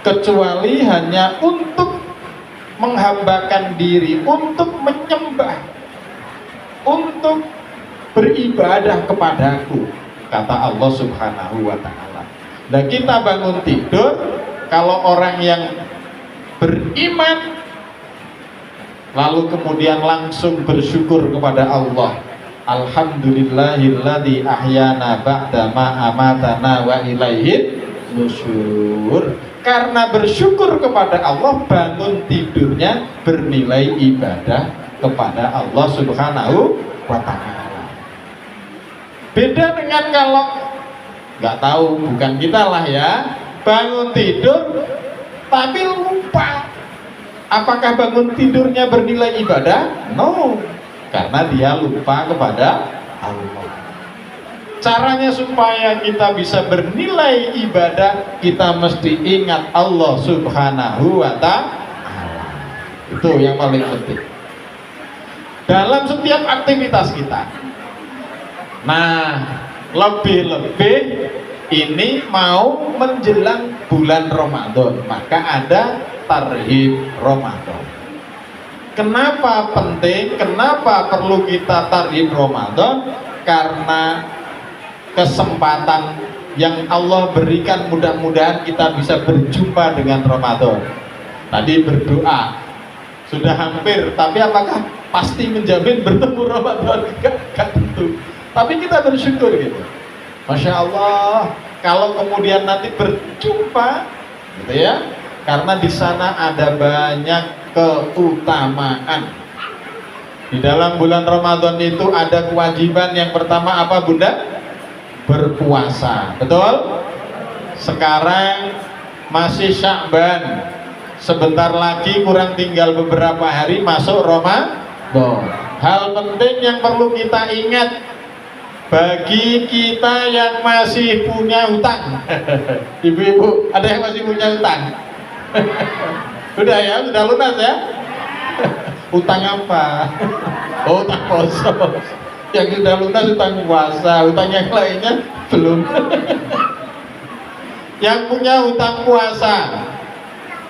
kecuali hanya untuk menghambakan diri, untuk menyembah, untuk beribadah kepadaku, kata Allah Subhanahu wa Ta'ala. Dan kita bangun tidur, kalau orang yang beriman lalu kemudian langsung bersyukur kepada Allah, alhamdulillahilladzi ahyana ba'da ma amatana wa ilaihin nusyur. Karena bersyukur kepada Allah, bangun tidurnya bernilai ibadah kepada Allah Subhanahu wa Ta'ala. Beda dengan kalau nggak tahu, bukan kita lah ya, bangun tidur tapi lupa. Apakah bangun tidurnya bernilai ibadah? No, karena dia lupa kepada Allah. Caranya supaya kita bisa bernilai ibadah, kita mesti ingat Allah Subhanahu wa Ta'ala. Itu yang paling penting dalam setiap aktivitas kita. Nah, lebih-lebih ini mau menjelang bulan Ramadan, maka ada tarhib Ramadan. Kenapa penting? Kenapa perlu kita tarhib Ramadan? Karena kesempatan yang Allah berikan, mudah-mudahan kita bisa berjumpa dengan Ramadan. Tadi berdoa sudah hampir, tapi apakah pasti menjamin bertemu Ramadan? Gak tentu. Tapi kita bersyukur gitu. Masya Allah, kalau kemudian nanti berjumpa, gitu ya, karena di sana ada banyak keutamaan. Di dalam bulan Ramadan itu ada kewajiban yang pertama apa Bunda? Berpuasa, betul? Sekarang masih Sya'ban, sebentar lagi kurang tinggal beberapa hari masuk Ramadan. Hal penting yang perlu kita ingat bagi kita yang masih punya hutang. Ibu-ibu, ada yang masih punya hutang? Sudah ya, sudah lunas ya? Utang apa? Oh, utang puasa. Yang sudah lunas utang puasa, utang yang lainnya belum. Yang punya hutang puasa,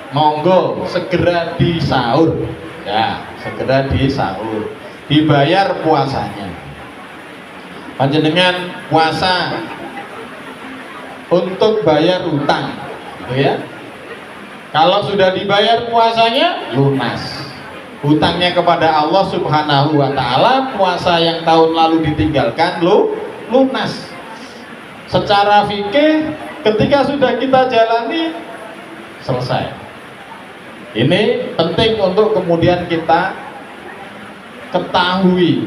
monggo segera disahur. Ya, segera disahur. Dibayar puasanya. Panjenengan puasa untuk bayar hutang, gitu ya. Kalau sudah dibayar puasanya, lunas. Hutangnya kepada Allah Subhanahu wa Ta'ala, puasa yang tahun lalu ditinggalkan lunas. Secara fikih, ketika sudah kita jalani, selesai. Ini penting untuk kemudian kita ketahui,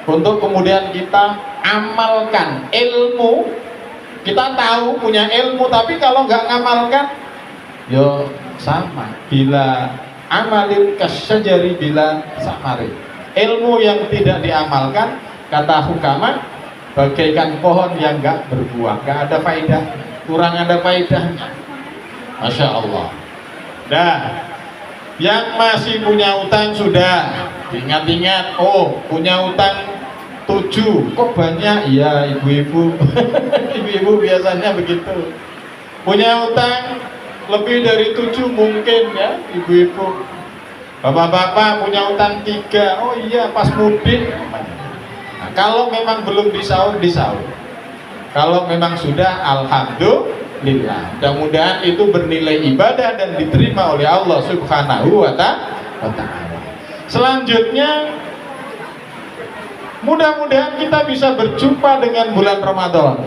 untuk kemudian kita amalkan ilmu. Kita tahu punya ilmu, tapi kalau nggak ngamalkan, yo sama. Bila amalin kasyajari bila samari. Ilmu yang tidak diamalkan, kata hukama, bagaikan pohon yang nggak berbuah, nggak ada faedah, kurang ada faedahnya. Masya Allah. Nah, yang masih punya utang sudah ingat-ingat, oh punya utang 7, kok banyak? Iya ibu-ibu. Ibu-ibu biasanya begitu. Punya utang lebih dari 7 mungkin ya ibu-ibu. Bapak-bapak punya utang 3, oh iya pas mudik. Nah, kalau memang belum disaur, disaur. Kalau memang sudah, alhamdulillah. Mudah-mudahan itu bernilai ibadah dan diterima oleh Allah Subhanahu wa Ta'ala. Selanjutnya, mudah-mudahan kita bisa berjumpa dengan bulan Ramadan.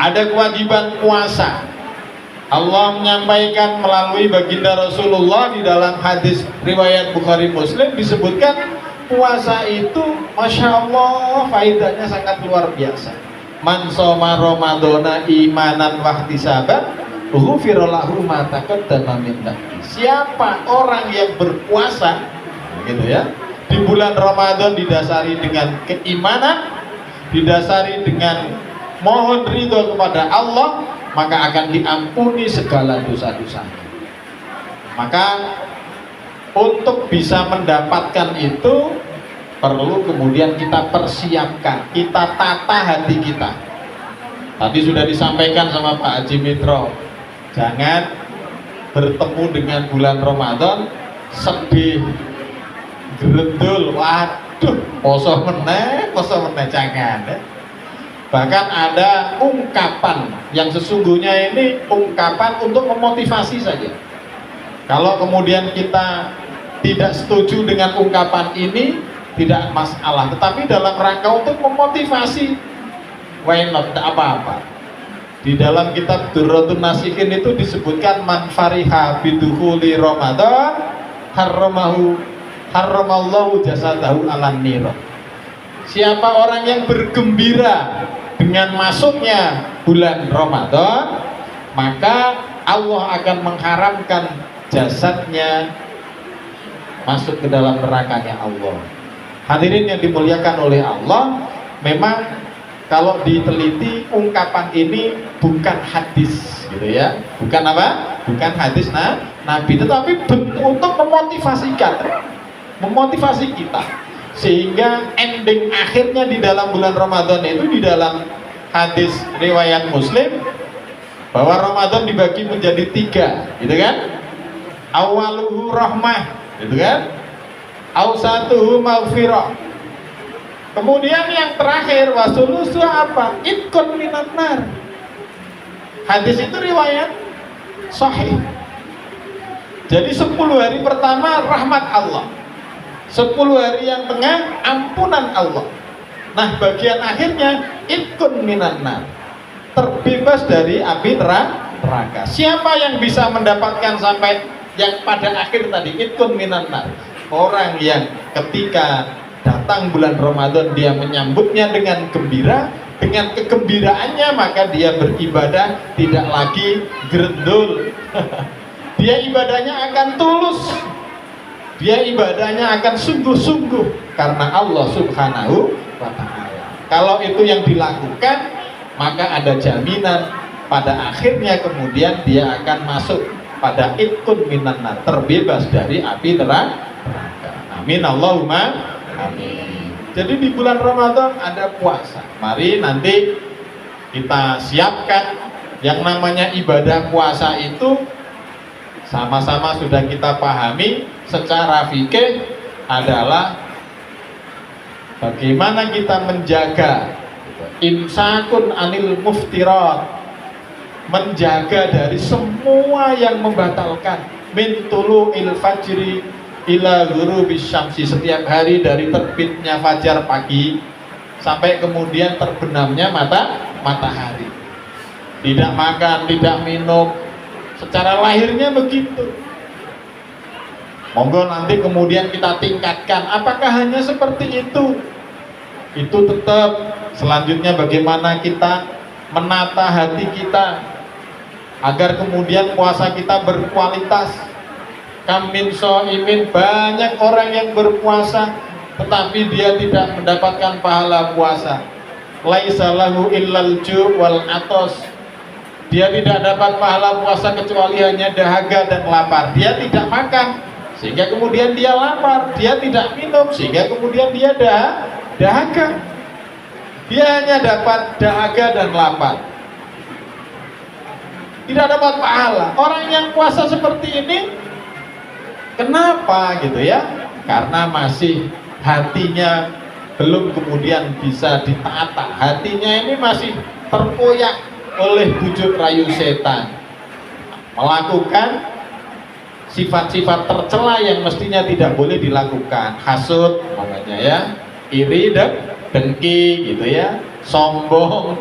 Ada kewajiban puasa. Allah menyampaikan melalui baginda Rasulullah di dalam hadis riwayat Bukhari Muslim, disebutkan puasa itu Masya Allah faedahnya sangat luar biasa. Man shoma Ramadana imanan wahtisaban ghufira lahu ma taqaddama min dhanbi. Siapa orang yang berpuasa gitu ya, di bulan Ramadan didasari dengan keimanan, didasari dengan mohon ridho kepada Allah, maka akan diampuni segala dosa-dosanya. Maka untuk bisa mendapatkan itu perlu kemudian kita persiapkan, kita tata hati kita. Tadi sudah disampaikan sama Pak Haji Mitro, jangan bertemu dengan bulan Ramadan sedih, gerendul, waduh, poso meneh, jangan ya. Bahkan ada ungkapan yang sesungguhnya ini ungkapan untuk memotivasi saja. Kalau kemudian kita tidak setuju dengan ungkapan ini, tidak masalah. Tetapi dalam rangka untuk memotivasi, why not, tidak apa-apa. Di dalam kitab Durratun Nasihin itu disebutkan man fariha bidukhuli Ramadan harramallahu jasadahu alan nira. Siapa orang yang bergembira dengan masuknya bulan Ramadan, maka Allah akan mengharamkan jasadnya masuk ke dalam nerakanya Allah. Hadirin yang dimuliakan oleh Allah, memang kalau diteliti ungkapan ini bukan hadis gitu ya, bukan apa? Bukan hadis Nabi, tetapi untuk memotivasi kita, sehingga ending akhirnya di dalam bulan Ramadan itu, di dalam hadis riwayat Muslim, bahwa Ramadan dibagi menjadi 3 gitu kan. Awaluhu rahmah gitu kan, awsatuhu maghfirah, Kemudian yang terakhir wasulusu apa? Itkun minan nar. Hadis itu riwayat sahih. Jadi 10 hari pertama rahmat Allah, 10 hari yang tengah ampunan Allah. Nah bagian akhirnya itkun minan nar, terbebas dari api neraka. Siapa yang bisa mendapatkan sampai yang pada akhir tadi itkun minan nar? Orang yang ketika datang bulan Ramadan dia menyambutnya dengan gembira, dengan kegembiraannya maka dia beribadah tidak lagi gerendul. Dia ibadahnya akan tulus, dia ibadahnya akan sungguh-sungguh karena Allah Subhanahu wa ta'ala. Kalau itu yang dilakukan, maka ada jaminan pada akhirnya kemudian dia akan masuk pada itkun minan nar, terbebas dari api neraka. Amin Allahumma amin. Jadi di bulan Ramadan ada puasa. Mari nanti kita siapkan yang namanya ibadah puasa itu sama-sama sudah kita pahami secara fikih adalah bagaimana kita menjaga imsakun anil muftirat, menjaga dari semua yang membatalkan, min tulu'il fajri ila ghurubis syamsi, setiap hari dari terbitnya fajar pagi sampai kemudian terbenamnya matahari. Tidak makan, tidak minum, secara lahirnya begitu. Monggo nanti kemudian kita tingkatkan, apakah hanya seperti itu? Itu tetap selanjutnya bagaimana kita menata hati kita agar kemudian puasa kita berkualitas. Kamin so'imin, banyak orang yang berpuasa tetapi dia tidak mendapatkan pahala puasa. Laisa lahu illal ju' wal atos, dia tidak dapat pahala puasa kecuali hanya dahaga dan lapar. Dia tidak makan sehingga kemudian dia lapar, dia tidak minum sehingga kemudian dia dahaga. Dia hanya dapat dahaga dan lapar, tidak dapat pahala. Orang yang puasa seperti ini kenapa gitu ya? Karena masih hatinya belum kemudian bisa ditata. Hatinya ini masih terkoyak oleh bujuk rayu setan, melakukan sifat-sifat tercela yang mestinya tidak boleh dilakukan. Hasud namanya ya, iri dan dengki gitu ya, sombong,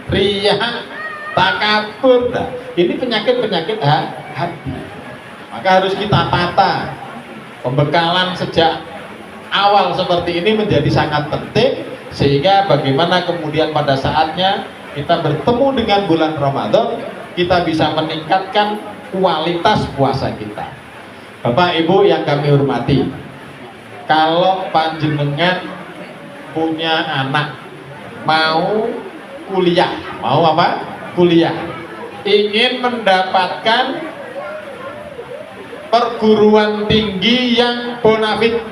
riya, takabur. Nah, ini penyakit-penyakit hati. Maka harus kita tata. Pembekalan sejak awal seperti ini menjadi sangat penting, sehingga bagaimana kemudian pada saatnya kita bertemu dengan bulan Ramadan, kita bisa meningkatkan kualitas puasa kita. Bapak Ibu yang kami hormati, kalau panjenengan punya anak mau kuliah, mau apa? Kuliah, ingin mendapatkan perguruan tinggi yang bonafit,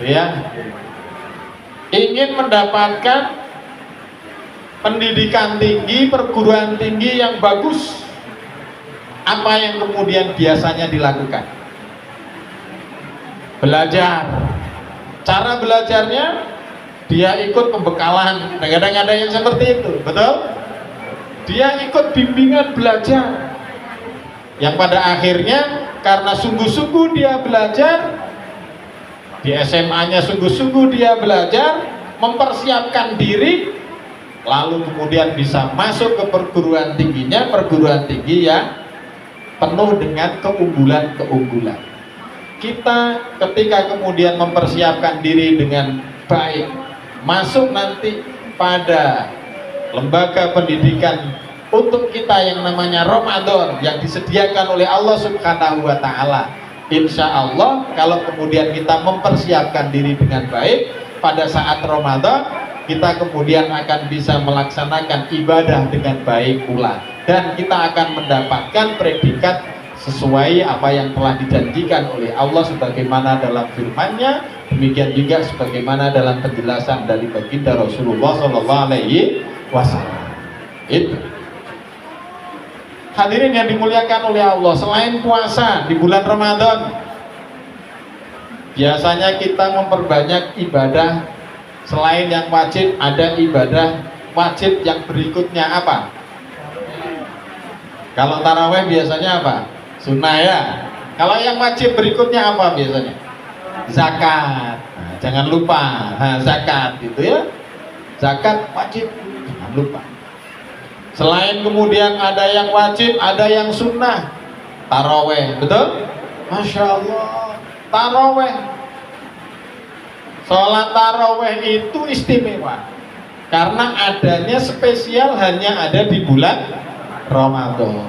ya, ingin mendapatkan pendidikan tinggi, perguruan tinggi yang bagus, apa yang kemudian biasanya dilakukan? Belajar. Cara belajarnya dia ikut pembekalan. Kadang-kadang ada yang seperti itu, betul? Dia ikut bimbingan belajar, yang pada akhirnya karena sungguh-sungguh dia belajar, di SMA-nya sungguh-sungguh dia belajar, mempersiapkan diri, lalu kemudian bisa masuk ke perguruan tingginya, perguruan tinggi yang penuh dengan keunggulan-keunggulan. Kita ketika kemudian mempersiapkan diri dengan baik, masuk nanti pada lembaga pendidikan untuk kita yang namanya Ramadan yang disediakan oleh Allah Subhanahu wa ta'ala. Insya Allah kalau kemudian kita mempersiapkan diri dengan baik, pada saat Ramadan kita kemudian akan bisa melaksanakan ibadah dengan baik pula, dan kita akan mendapatkan predikat sesuai apa yang telah dijanjikan oleh Allah sebagaimana dalam firman-Nya, demikian juga sebagaimana dalam penjelasan dari baginda Rasulullah SAW. Itu hadirin yang dimuliakan oleh Allah. Selain puasa di bulan Ramadan, biasanya kita memperbanyak ibadah Selain yang wajib, ada ibadah wajib yang berikutnya apa? Kalau taraweh biasanya apa? Sunnah ya. Kalau yang wajib berikutnya apa biasanya? Zakat. Nah, jangan lupa. Nah, zakat itu ya. Zakat wajib, jangan lupa. Selain kemudian ada yang wajib, ada yang sunnah. Taraweh, betul? Masya Allah. Taraweh. Sholat taraweh itu istimewa karena adanya spesial hanya ada di bulan Ramadan.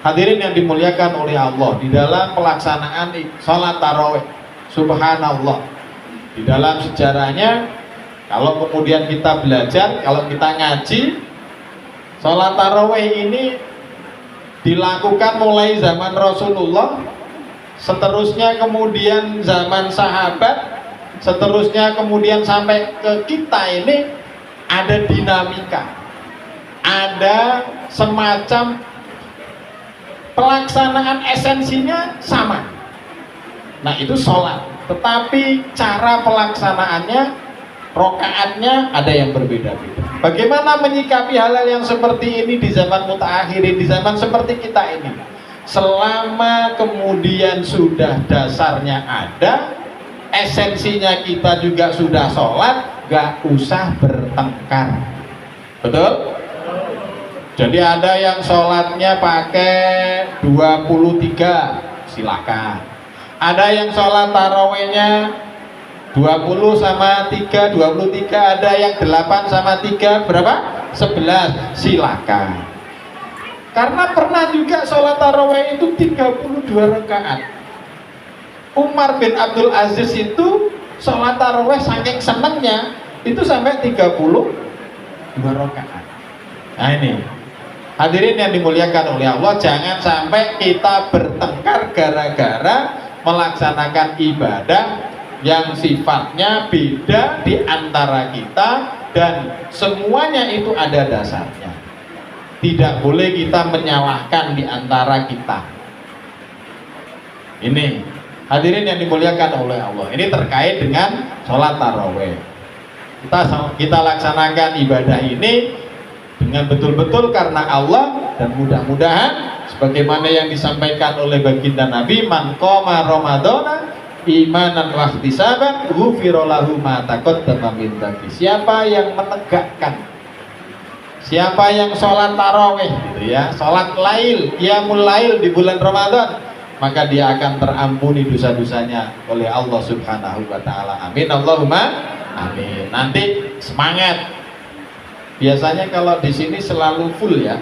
Hadirin yang dimuliakan oleh Allah, di dalam pelaksanaan sholat taraweh, subhanallah, di dalam sejarahnya, kalau kemudian kita belajar, kalau kita ngaji, sholat taraweh ini dilakukan mulai zaman Rasulullah, seterusnya kemudian zaman sahabat, seterusnya kemudian sampai ke kita ini ada dinamika, ada semacam pelaksanaan esensinya sama. Nah itu sholat, tetapi cara pelaksanaannya, rokaatnya ada yang berbeda-beda. Bagaimana menyikapi hal-hal yang seperti ini di zaman mutaakhirin, di zaman seperti kita ini? Selama kemudian sudah dasarnya ada, esensinya kita juga sudah sholat, gak usah bertengkar. Betul? Jadi ada yang sholatnya pakai 23, silakan. Ada yang sholat tarawehnya 20 sama 3, 23. Ada yang 8 sama 3, berapa? 11, silakan. Karena pernah juga sholat taraweh itu 32 rakaat. Umar bin Abdul Aziz itu sholat taraweh saking senengnya itu sampai 32 rakaat. Nah ini, hadirin yang dimuliakan oleh Allah, jangan sampai kita bertengkar gara-gara melaksanakan ibadah yang sifatnya beda di antara kita dan semuanya itu ada dasarnya. Tidak boleh kita menyalahkan di antara kita. Ini, hadirin yang dimuliakan oleh Allah, ini terkait dengan sholat taraweh. Kita laksanakan ibadah ini dengan betul-betul karena Allah, dan mudah-mudahan sebagaimana yang disampaikan oleh baginda Nabi, man qoma ramadhana imanan wa ihtisaban ghufira lahu ma taqaddama min dhanbi. Siapa yang menegakkan, siapa yang sholat tarawih gitu ya, sholat lail, qiyamul lail di bulan Ramadan, maka dia akan terampuni dosa-dosanya oleh Allah Subhanahu wa taala. Amin Allahumma amin. Nanti semangat. Biasanya kalau di sini selalu full ya,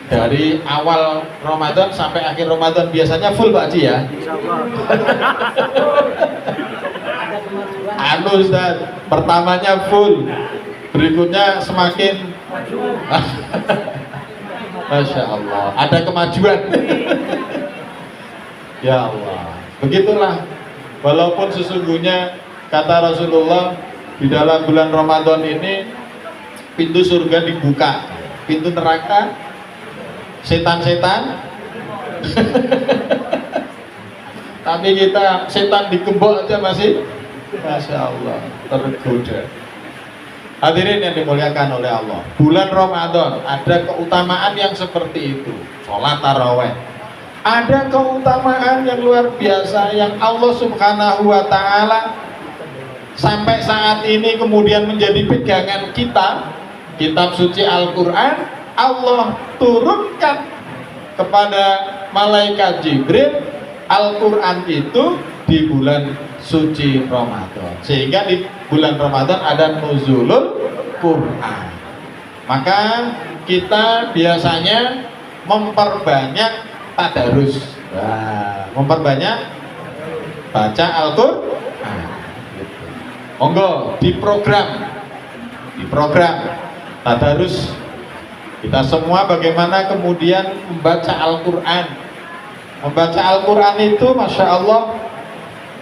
dari awal Ramadan sampai akhir Ramadan biasanya full Pak Haji ya. Anu Ustaz, pertamanya full, berikutnya semakin Masya Allah, ada kemajuan. Ya Allah, begitulah. Walaupun sesungguhnya kata Rasulullah, di dalam bulan Ramadan ini pintu surga dibuka, pintu neraka setan-setan tapi kita setan digembok aja masih Masya Allah tergoda. Hadirin yang dimuliakan oleh Allah, bulan Ramadan ada keutamaan yang seperti itu. Sholat taraweh ada keutamaan yang luar biasa yang Allah Subhanahu wa ta'ala sampai saat ini kemudian menjadi pegangan kita. Kitab suci Al-Quran Allah turunkan kepada malaikat Jibril Al-Quran itu di bulan suci Ramadan, sehingga di bulan Ramadan ada nuzulul Quran. Maka kita biasanya memperbanyak tadarus, memperbanyak baca Al-Quran. Monggo diprogram tadarus kita semua, bagaimana kemudian membaca Al-Quran. Membaca Al-Quran itu Masya Allah,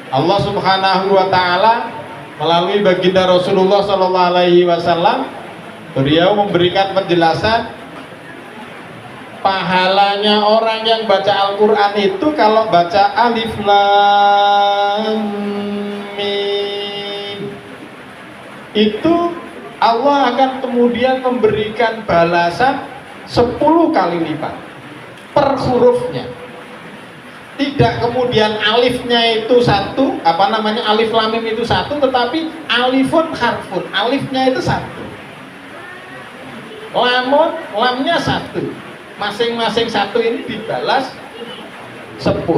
Allah Subhanahu wa ta'ala melalui baginda Rasulullah SAW, beliau memberikan penjelasan pahalanya orang yang baca Al-Quran itu kalau baca Alif Lam Mim itu Allah akan kemudian memberikan balasan 10 kali lipat per hurufnya. Tidak kemudian alifnya itu satu, alif lam mim itu satu, tetapi alifun harfun, alifnya itu satu, lamun lamnya satu, masing-masing satu ini dibalas 10.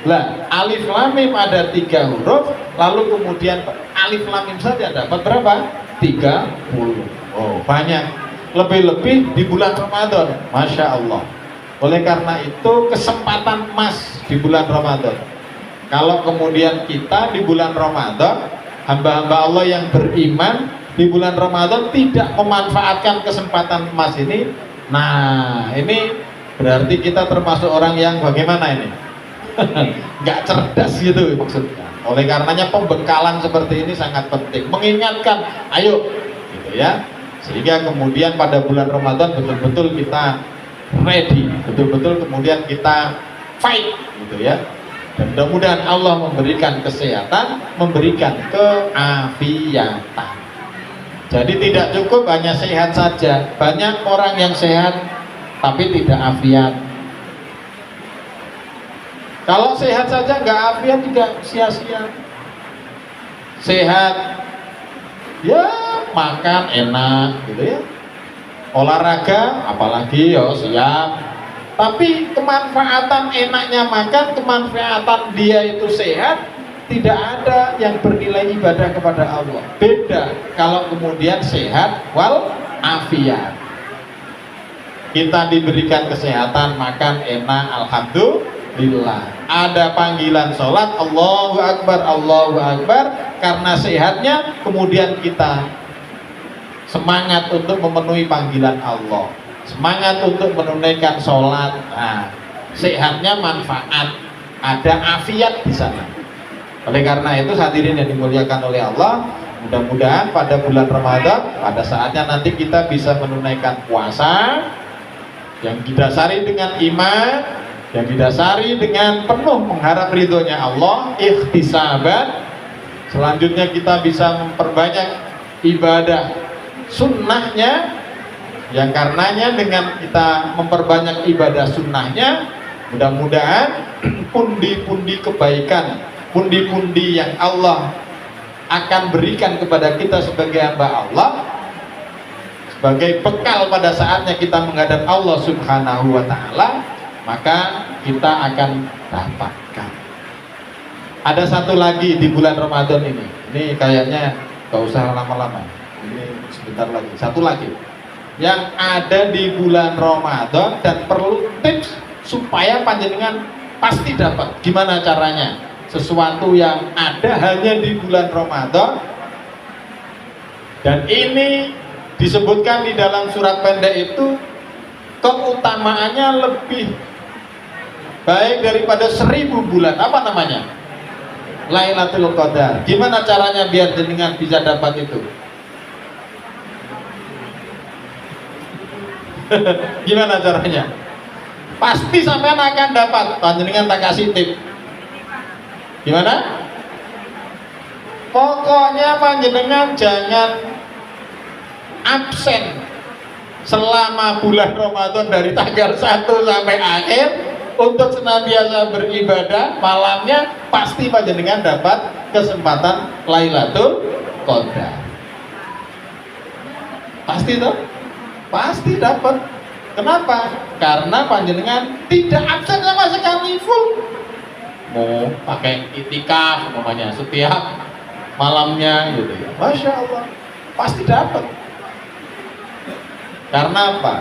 Lah, alif lam mim ada 3 huruf, lalu kemudian alif lam mim saja dapat berapa? 30. Oh, banyak. Lebih-lebih di bulan Ramadan. Masya Allah. Oleh karena itu kesempatan emas di bulan Ramadan. Kalau kemudian kita di bulan Ramadan, hamba-hamba Allah yang beriman di bulan Ramadan tidak memanfaatkan kesempatan emas ini, nah ini berarti kita termasuk orang yang bagaimana ini? Nggak cerdas gitu maksudnya. Oleh karenanya pembekalan seperti ini sangat penting, mengingatkan ayo gitu ya, sehingga kemudian pada bulan Ramadan betul-betul kita ready, betul-betul kemudian kita fight gitu ya. Dan mudah-mudahan Allah memberikan kesehatan, memberikan keafiatan. Jadi tidak cukup hanya sehat saja. Banyak orang yang sehat tapi tidak afiat. Kalau sehat saja nggak afiat juga sia-sia. Sehat, ya makan enak gitu ya. Olahraga apalagi ya siap. Tapi kemanfaatan enaknya makan, kemanfaatan dia itu sehat, tidak ada yang bernilai ibadah kepada Allah. Beda kalau kemudian sehat wal afiat. Kita diberikan kesehatan, makan enak, alhamdulillah. Ada panggilan sholat, Allahu Akbar, Allahu Akbar. Karena sehatnya kemudian kita semangat untuk memenuhi panggilan Allah, semangat untuk menunaikan sholat. Nah, sehatnya manfaat, ada afiat di sana. Oleh karena itu hadirin yang dimuliakan oleh Allah, mudah-mudahan pada bulan Ramadan, pada saatnya nanti kita bisa menunaikan puasa yang didasari dengan iman, yang didasari dengan penuh mengharap ridhonya Allah, ikhtisaban. Selanjutnya kita bisa memperbanyak ibadah sunnahnya, yang karenanya dengan kita memperbanyak ibadah sunnahnya, mudah-mudahan pundi-pundi kebaikan, pundi-pundi yang Allah akan berikan kepada kita sebagai hamba Allah, sebagai bekal pada saatnya kita menghadap Allah Subhanahu wa Ta'ala, maka kita akan dapatkan. Ada satu lagi di bulan Ramadan ini kayaknya gak usah lama-lama, ini sebentar lagi, satu lagi yang ada di bulan Ramadan dan perlu tips supaya panjenengan pasti dapat. Gimana caranya? Sesuatu yang ada hanya di bulan Ramadan, dan ini disebutkan di dalam surat pendek itu keutamaannya lebih baik daripada 1000 bulan. Apa namanya? Lailatul Qadar. Gimana caranya biar jenengan bisa dapat itu? Gimana caranya? Pasti sampean akan dapat. Panjenengan tak kasih tip. Gimana? Pokoknya panjenengan jangan absen selama bulan Ramadan dari tanggal 1 sampai akhir untuk senantiasa beribadah. Malamnya pasti panjenengan dapat kesempatan Lailatul Qadar. Pasti toh? Pasti dapat. Kenapa? Karena panjenengan tidak absen sama sekali, full. Mau pakai itikaf namanya setiap malamnya gitu ya. Masya Allah, pasti dapat. Karena apa?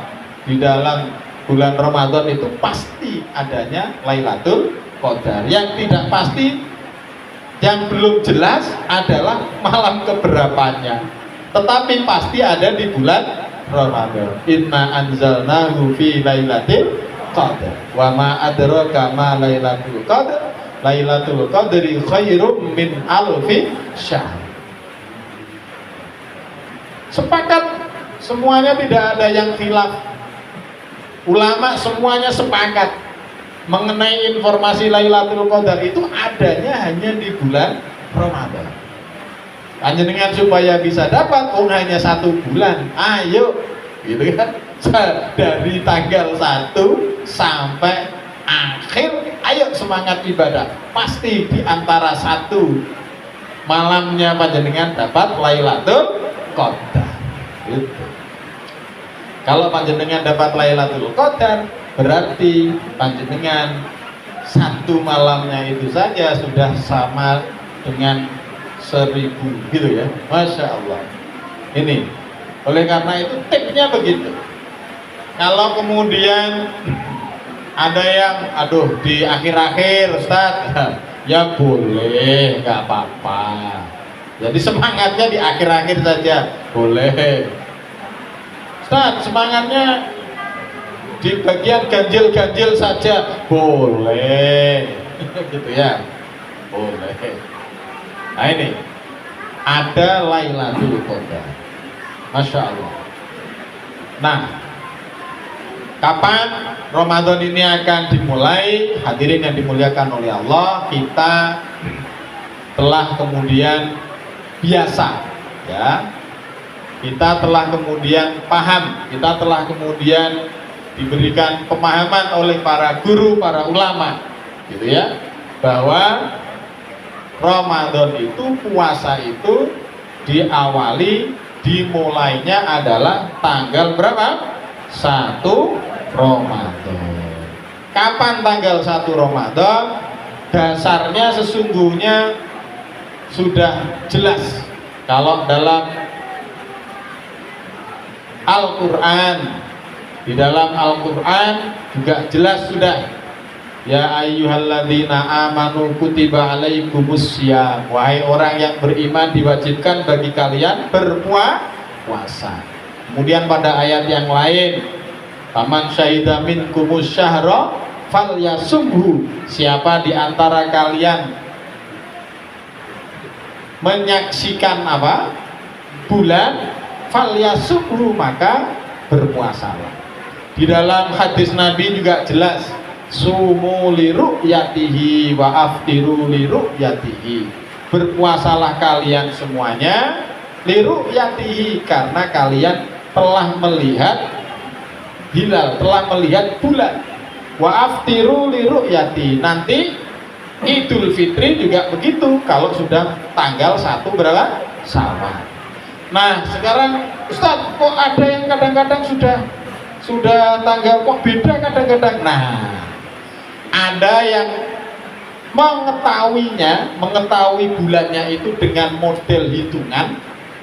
Di dalam bulan Ramadan itu pasti adanya Lailatul Qadar. Yang tidak pasti, yang belum jelas adalah malam keberapanya. Tetapi pasti ada di bulan Ramadan. Inna anzalnahu fi lailatul qadar. Wa ma adraka ma lailatul qadar. Lailatul qadri khairum min alfi syahr. Sepakat semuanya, tidak ada yang khilaf. Ulama semuanya sepakat mengenai informasi Lailatul Qadar itu adanya hanya di bulan Ramadan. Panjenengan supaya bisa dapat hanya 1 bulan, ayo gitu kan, dari tanggal 1 sampai akhir, ayo semangat ibadah, pasti di antara 1 malamnya panjenengan dapat Lailatul Qadar gitu. Kalau panjenengan dapat Lailatul Qadar, berarti panjenengan 1 malamnya itu saja sudah sama dengan 1000 gitu ya. Masya Allah. Ini oleh karena itu tipsnya begitu. Kalau kemudian ada yang aduh di akhir-akhir Ustaz, ya boleh, nggak apa-apa. Jadi semangatnya di akhir-akhir saja, boleh. Ustaz, semangatnya di bagian ganjil-ganjil saja, boleh. Gitu ya, boleh. Nah ini ada Lailatul Qadar, Masya Allah. Nah, kapan Ramadan ini akan dimulai? Hadirin yang dimuliakan oleh Allah, kita telah kemudian biasa, ya. Kita telah kemudian paham, kita telah kemudian diberikan pemahaman oleh para guru, para ulama, gitu ya, bahwa Ramadan itu, puasa itu dimulainya adalah tanggal berapa? 1 Ramadan. Kapan tanggal 1 Ramadan? Dasarnya sesungguhnya sudah jelas. Kalau dalam Al-Quran, di dalam Al-Quran juga jelas sudah. Ya ayyuhalladzina amanu kutiba alaikumussyam. Wahai orang yang beriman, diwajibkan bagi kalian berpuasa. Kemudian pada ayat yang lain, faman syahida minkumus syahra falyasumhu. Siapa di antara kalian menyaksikan apa? Bulan, falyasumhu, maka berpuasalah. Di dalam hadis Nabi juga jelas, sumu li ru'yatihi wa aftiru li ru'yatihi. Berpuasalah kalian semuanya li ru'yatihi, karena kalian telah melihat hilal, telah melihat bulan. Wa aftiru li ru'yati. Nanti Idul Fitri juga begitu, kalau sudah tanggal 1 berapa? Syawal. Nah, sekarang Ustaz, kok ada yang kadang-kadang sudah tanggal kok beda kadang-kadang. Nah, ada yang mengetahui bulannya itu dengan model hitungan,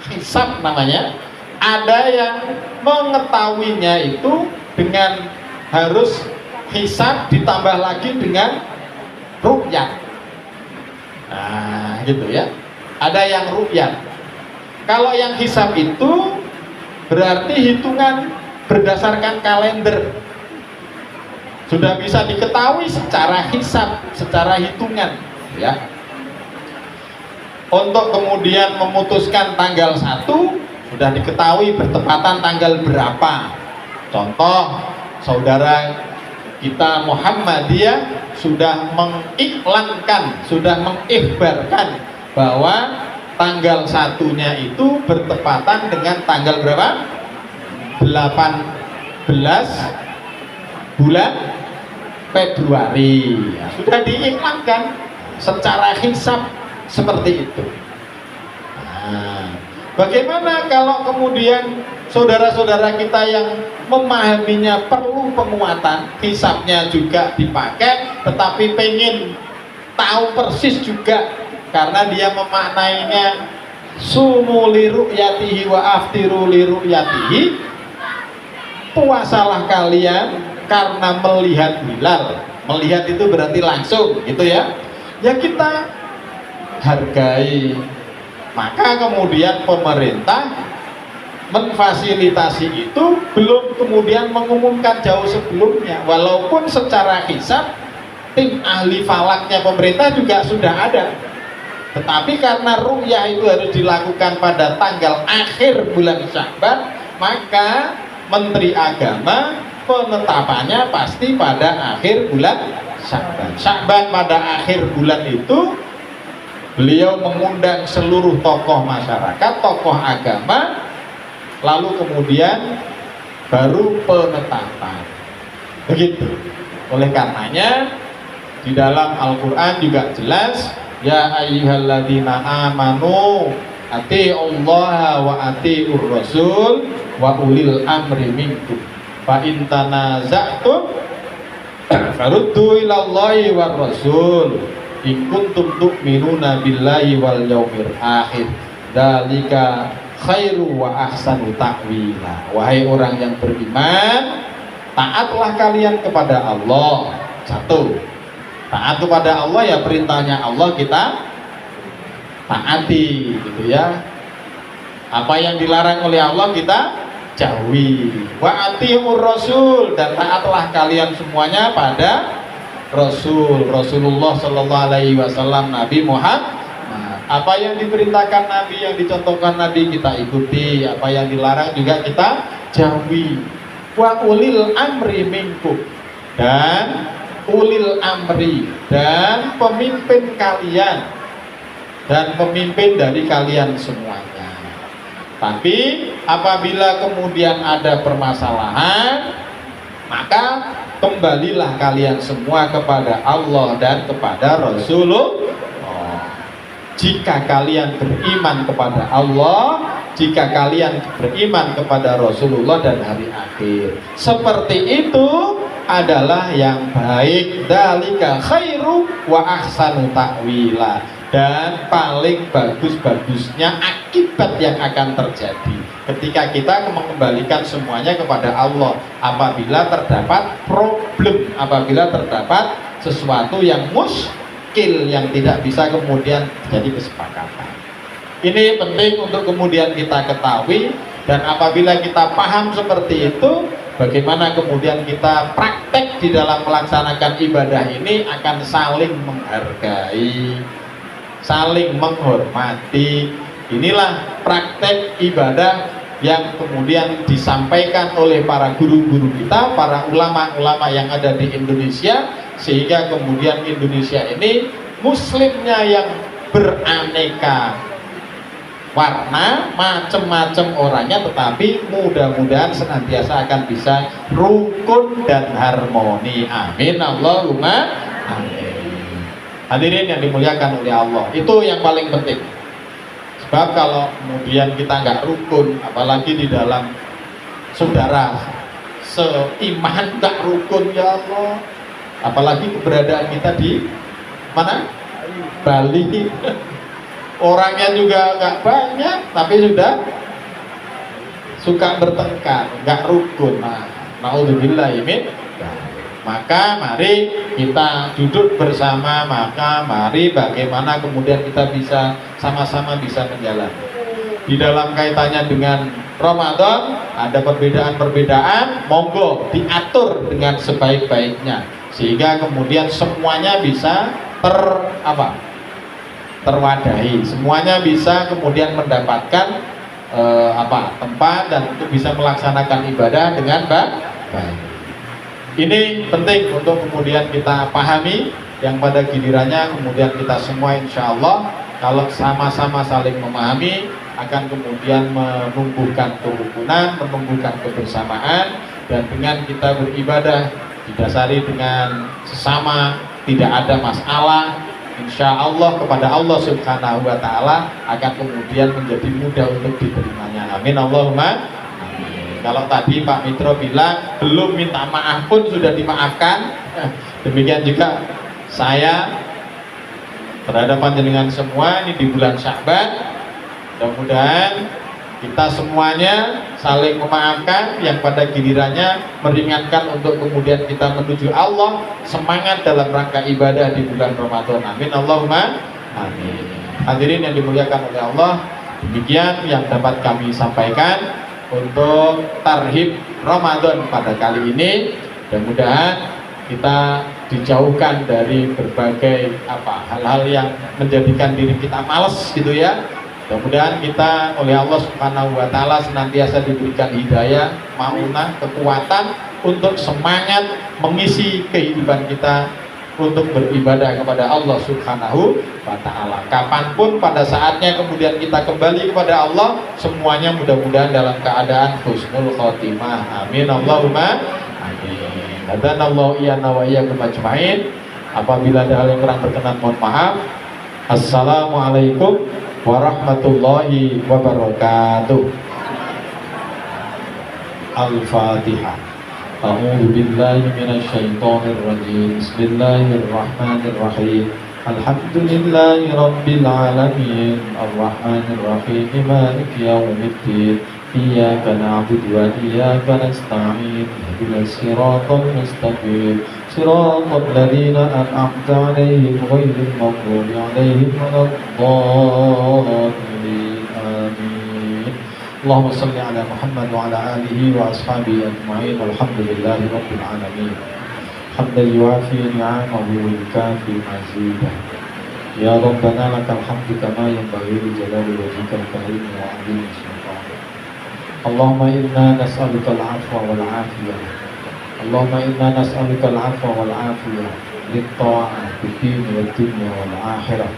hisab namanya. Ada yang mengetahuinya itu dengan harus hisab ditambah lagi dengan ru'yat. Nah, gitu ya. Ada yang ru'yat. Kalau yang hisab itu berarti hitungan berdasarkan kalender. Sudah bisa diketahui secara hisab, secara hitungan, ya. Untuk kemudian memutuskan tanggal 1 sudah diketahui bertepatan tanggal berapa. Contoh, saudara kita Muhammadiyah sudah mengiklankan, sudah mengikhbarkan bahwa tanggal 1-nya itu bertepatan dengan tanggal berapa? 18 bulan Februari. Ya, sudah diiklankan secara hisab seperti itu. Nah, bagaimana kalau kemudian saudara-saudara kita yang memahaminya perlu penguatan, hisabnya juga dipakai, tetapi pengen tahu persis juga karena dia memaknainya sumu li ru'yatihi wa aftiru li ru'yatihi. Puasalah kalian karena melihat hilal. Melihat itu berarti langsung, gitu ya. Ya kita hargai. Maka kemudian pemerintah memfasilitasi itu belum kemudian mengumumkan jauh sebelumnya. Walaupun secara hisab tim ahli falaknya pemerintah juga sudah ada. Tetapi karena ru'yah itu harus dilakukan pada tanggal akhir bulan Sya'ban, maka Menteri Agama penetapannya pasti pada akhir bulan Sya'ban. Sya'ban pada akhir bulan itu 18 Beliau mengundang seluruh tokoh masyarakat, tokoh agama, lalu kemudian baru penetapan. Begitu. Oleh karenanya di dalam Al-Qur'an juga jelas, ya ayyuhalladzina amanu atiullaha wa atiur rasul wa ulil amri minkum. Fa in tanaza'tum faruddu ilallahi war rasul in kuntum tu'minuna billahi wal yaumil akhir. Dzalika khairu wa ahsanu ta'wila. Wahai orang yang beriman, taatlah kalian kepada Allah. Satu, taat kepada Allah ya perintahnya Allah kita taati, gitu ya. Apa yang dilarang oleh Allah kita jauhi. Wa atiur rasul, dan taatlah kalian semuanya pada Rasul, Rasulullah Sallallahu Alaihi Wasallam, Nabi Muhammad. Apa yang diperintahkan Nabi, yang dicontohkan Nabi kita ikuti, apa yang dilarang juga kita jauhi. Wa ulil amri minkum, dan ulil amri, dan pemimpin kalian, dan pemimpin dari kalian semuanya. Tapi apabila kemudian ada permasalahan, maka kembalilah kalian semua kepada Allah dan kepada Rasulullah. Jika kalian beriman kepada Allah, jika kalian beriman kepada Rasulullah dan hari akhir, seperti itu adalah yang baik. Dzalika khairu wa ahsanu ta'wila, dan paling bagus-bagusnya akibat yang akan terjadi ketika kita mengembalikan semuanya kepada Allah. Apabila terdapat problem, apabila terdapat sesuatu yang yang tidak bisa kemudian jadi kesepakatan. Ini penting untuk kemudian kita ketahui, dan apabila kita paham seperti itu, bagaimana kemudian kita praktek di dalam melaksanakan ibadah ini akan saling menghargai, saling menghormati. Inilah praktek ibadah yang kemudian disampaikan oleh para guru-guru kita, para ulama-ulama yang ada di Indonesia, sehingga kemudian Indonesia ini muslimnya yang beraneka warna, macam-macam orangnya, tetapi mudah-mudahan senantiasa akan bisa rukun dan harmoni. Amin, Allahumma amin. Hadirin yang dimuliakan oleh Allah, itu yang paling penting. Sebab kalau kemudian kita nggak rukun, apalagi di dalam saudara seiman nggak rukun, ya Allah, apalagi keberadaan kita di mana? Bali. Orangnya juga nggak banyak, tapi sudah suka bertengkar, nggak rukun. Naudzubillah min. Maka mari kita duduk bersama, maka mari bagaimana kemudian kita bisa sama-sama bisa menjalani. Di dalam kaitannya dengan Ramadan ada perbedaan-perbedaan, monggo diatur dengan sebaik-baiknya, sehingga kemudian semuanya bisa terwadahi, semuanya bisa kemudian mendapatkan tempat dan untuk bisa melaksanakan ibadah dengan baik. Ini penting untuk kemudian kita pahami, yang pada gilirannya kemudian kita semua insya Allah kalau sama-sama saling memahami akan kemudian menumbuhkan kerukunan, menumbuhkan kebersamaan, dan dengan kita beribadah didasari dengan sesama, tidak ada masalah, insya Allah kepada Allah Subhanahu wa Ta'ala akan kemudian menjadi mudah untuk diterimanya. Amin, Allahumma. Kalau tadi Pak Mitro bilang belum minta maaf pun sudah dimaafkan, demikian juga saya terhadap panjenengan semua ini di bulan Sya'ban. Mudah-mudahan kita semuanya saling memaafkan, yang pada gilirannya meringankan untuk kemudian kita menuju Allah, semangat dalam rangka ibadah di bulan Ramadan. Amin, Allahumma amin. Hadirin yang dimuliakan oleh Allah, demikian yang dapat kami sampaikan untuk tarhib Ramadan pada kali ini. Mudah-mudahan kita dijauhkan dari berbagai hal-hal yang menjadikan diri kita malas, gitu ya. Mudah-mudahan kita oleh Allah Subhanahu wa Ta'ala senantiasa diberikan hidayah, maunah, kekuatan untuk semangat mengisi kehidupan kita untuk beribadah kepada Allah Subhanahu wa Ta'ala. Kapanpun pada saatnya kemudian kita kembali kepada Allah, semuanya mudah-mudahan dalam keadaan husnul khotimah. Amin Allahumma amin. Hadanallahu iyana wa iyyakum ajmain. Apabila ada hal yang kurang berkenan mohon maaf. Assalamualaikum warahmatullahi wabarakatuh. Al-Fatihah. A'udzu billahi minasy syaithanir rajim. Bismillahirrahmanirrahim. Alhamdulillahi rabbil alamin. Arrahmanir rahim. Maliki yaumiddin. Iyyaka na'budu wa iyyaka nasta'in. Ihdinas siratal mustaqim. Siratal ladzina an'amta 'alaihim ghairil maghdubi 'alaihim waladdallin. Amin. Allahumma shalli ala Muhammad wa ala alihi wa ashabihi ajma'in. Walhamdulillahi rabbil alamin. Hamdan yuwafi ni'amahu wa yukafi mazidah. Ya Rabbana lakal hamdu kama yanbaghi li jalali wajhikal karim wa 'azimi sultanik. Allahumma inna nas'aluka al-'afwa wal 'afiyah. Allahumma inna nas'aluka al-'afwa wal 'afiyah lit-ta'ah fid-din wad dunya wal akhirah.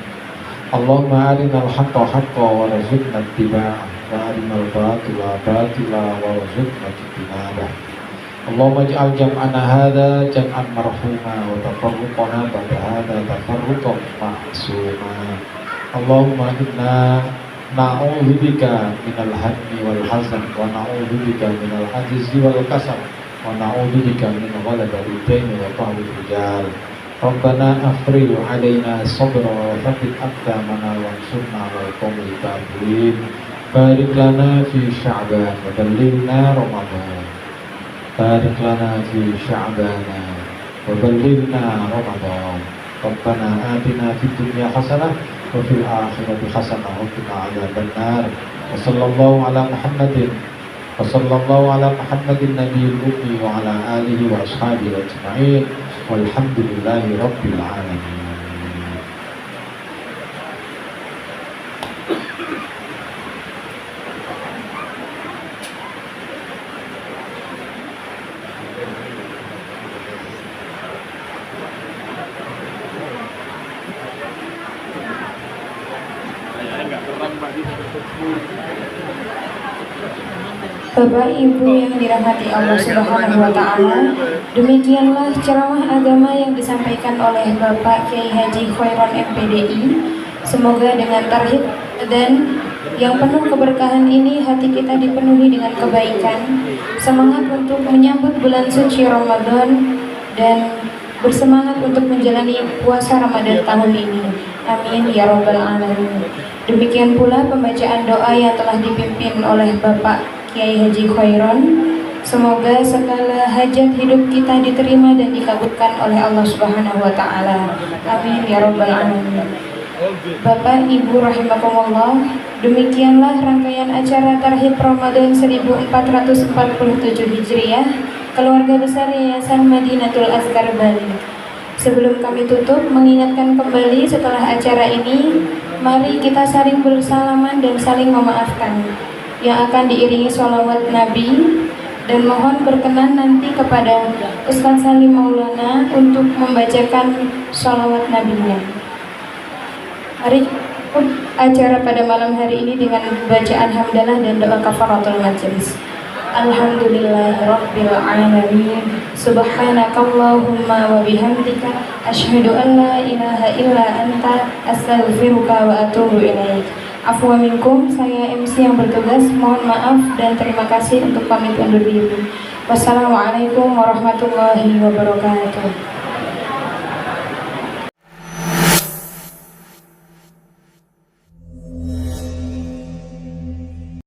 Allahumma arinal haqqa haqqan warzuqna ittiba'ah wa arinal batila batila warzuqna ijtinabah. Allahumma ij'al jam'ana hadza jam'an marhuma wa tafarruqana ba'da hadza tafarruqan ma'suma. Allahumma inna na'udzubika minal hammi wal hazan wa na'udzubika minal ajzi wal kasal wa na'udzubika min ghalabati ad-daini wa qahri rijal. Rabbana afrigh 'alaina sabra wa thabbit aqdamana wansurna 'alal qawmil kafirin. Barik lana fi sya'ban wa ballighna ramadan. Barik lana fi sya'ban wa ballighna ramadan. Rabbana atina fid dunya hasanah wa fil akhirati hasanah wa qina adzabannar. Wa sallallahu ala Muhammadin wa sallallahu ala Muhammadin nabiyil ummi wa ala alihi wa ashabihi ajma'in. Walhamdulillahi rabbil alamin. Bapak Ibu yang dirahmati Allah Subhanahu wa Ta'ala, demikianlah ceramah agama yang disampaikan oleh Bapak Kiai Haji Khairon MPDI. Semoga dengan tarhib dan yang penuh keberkahan ini hati kita dipenuhi dengan kebaikan, semangat untuk menyambut bulan suci Ramadan dan bersemangat untuk menjalani puasa Ramadan tahun ini. Amin ya rabbal alamin. Demikian pula pembacaan doa yang telah dipimpin oleh Bapak Kiai Haji Khairon. Semoga segala hajat hidup kita diterima dan dikabulkan oleh Allah Subhanahu wa Ta'ala. Amin ya rabbal alamin. Bapak Ibu rahimakumullah, demikianlah rangkaian acara Tarhib Ramadan 1447 Hijriah Keluarga Besar Yayasan Madinatul Azkar Bali. Sebelum kami tutup, mengingatkan kembali setelah acara ini, mari kita saling bersalaman dan saling memaafkan, yang akan diiringi sholawat Nabi, dan mohon berkenan nanti kepada Ustaz Salim Maulana untuk membacakan sholawat Nabinya. Mari tutup acara pada malam hari ini dengan bacaan hamdalah dan doa kafaratul majelis. Alhamdulillahirabbil alamin. Subhanakallahumma wa bihamdika asyhadu an la ilaha illa anta astaghfiruka wa atubu ilaik. Afwa minkum, saya MC yang bertugas, mohon maaf dan terima kasih untuk pamit undur diri. Wassalamualaikum warahmatullahi wabarakatuh.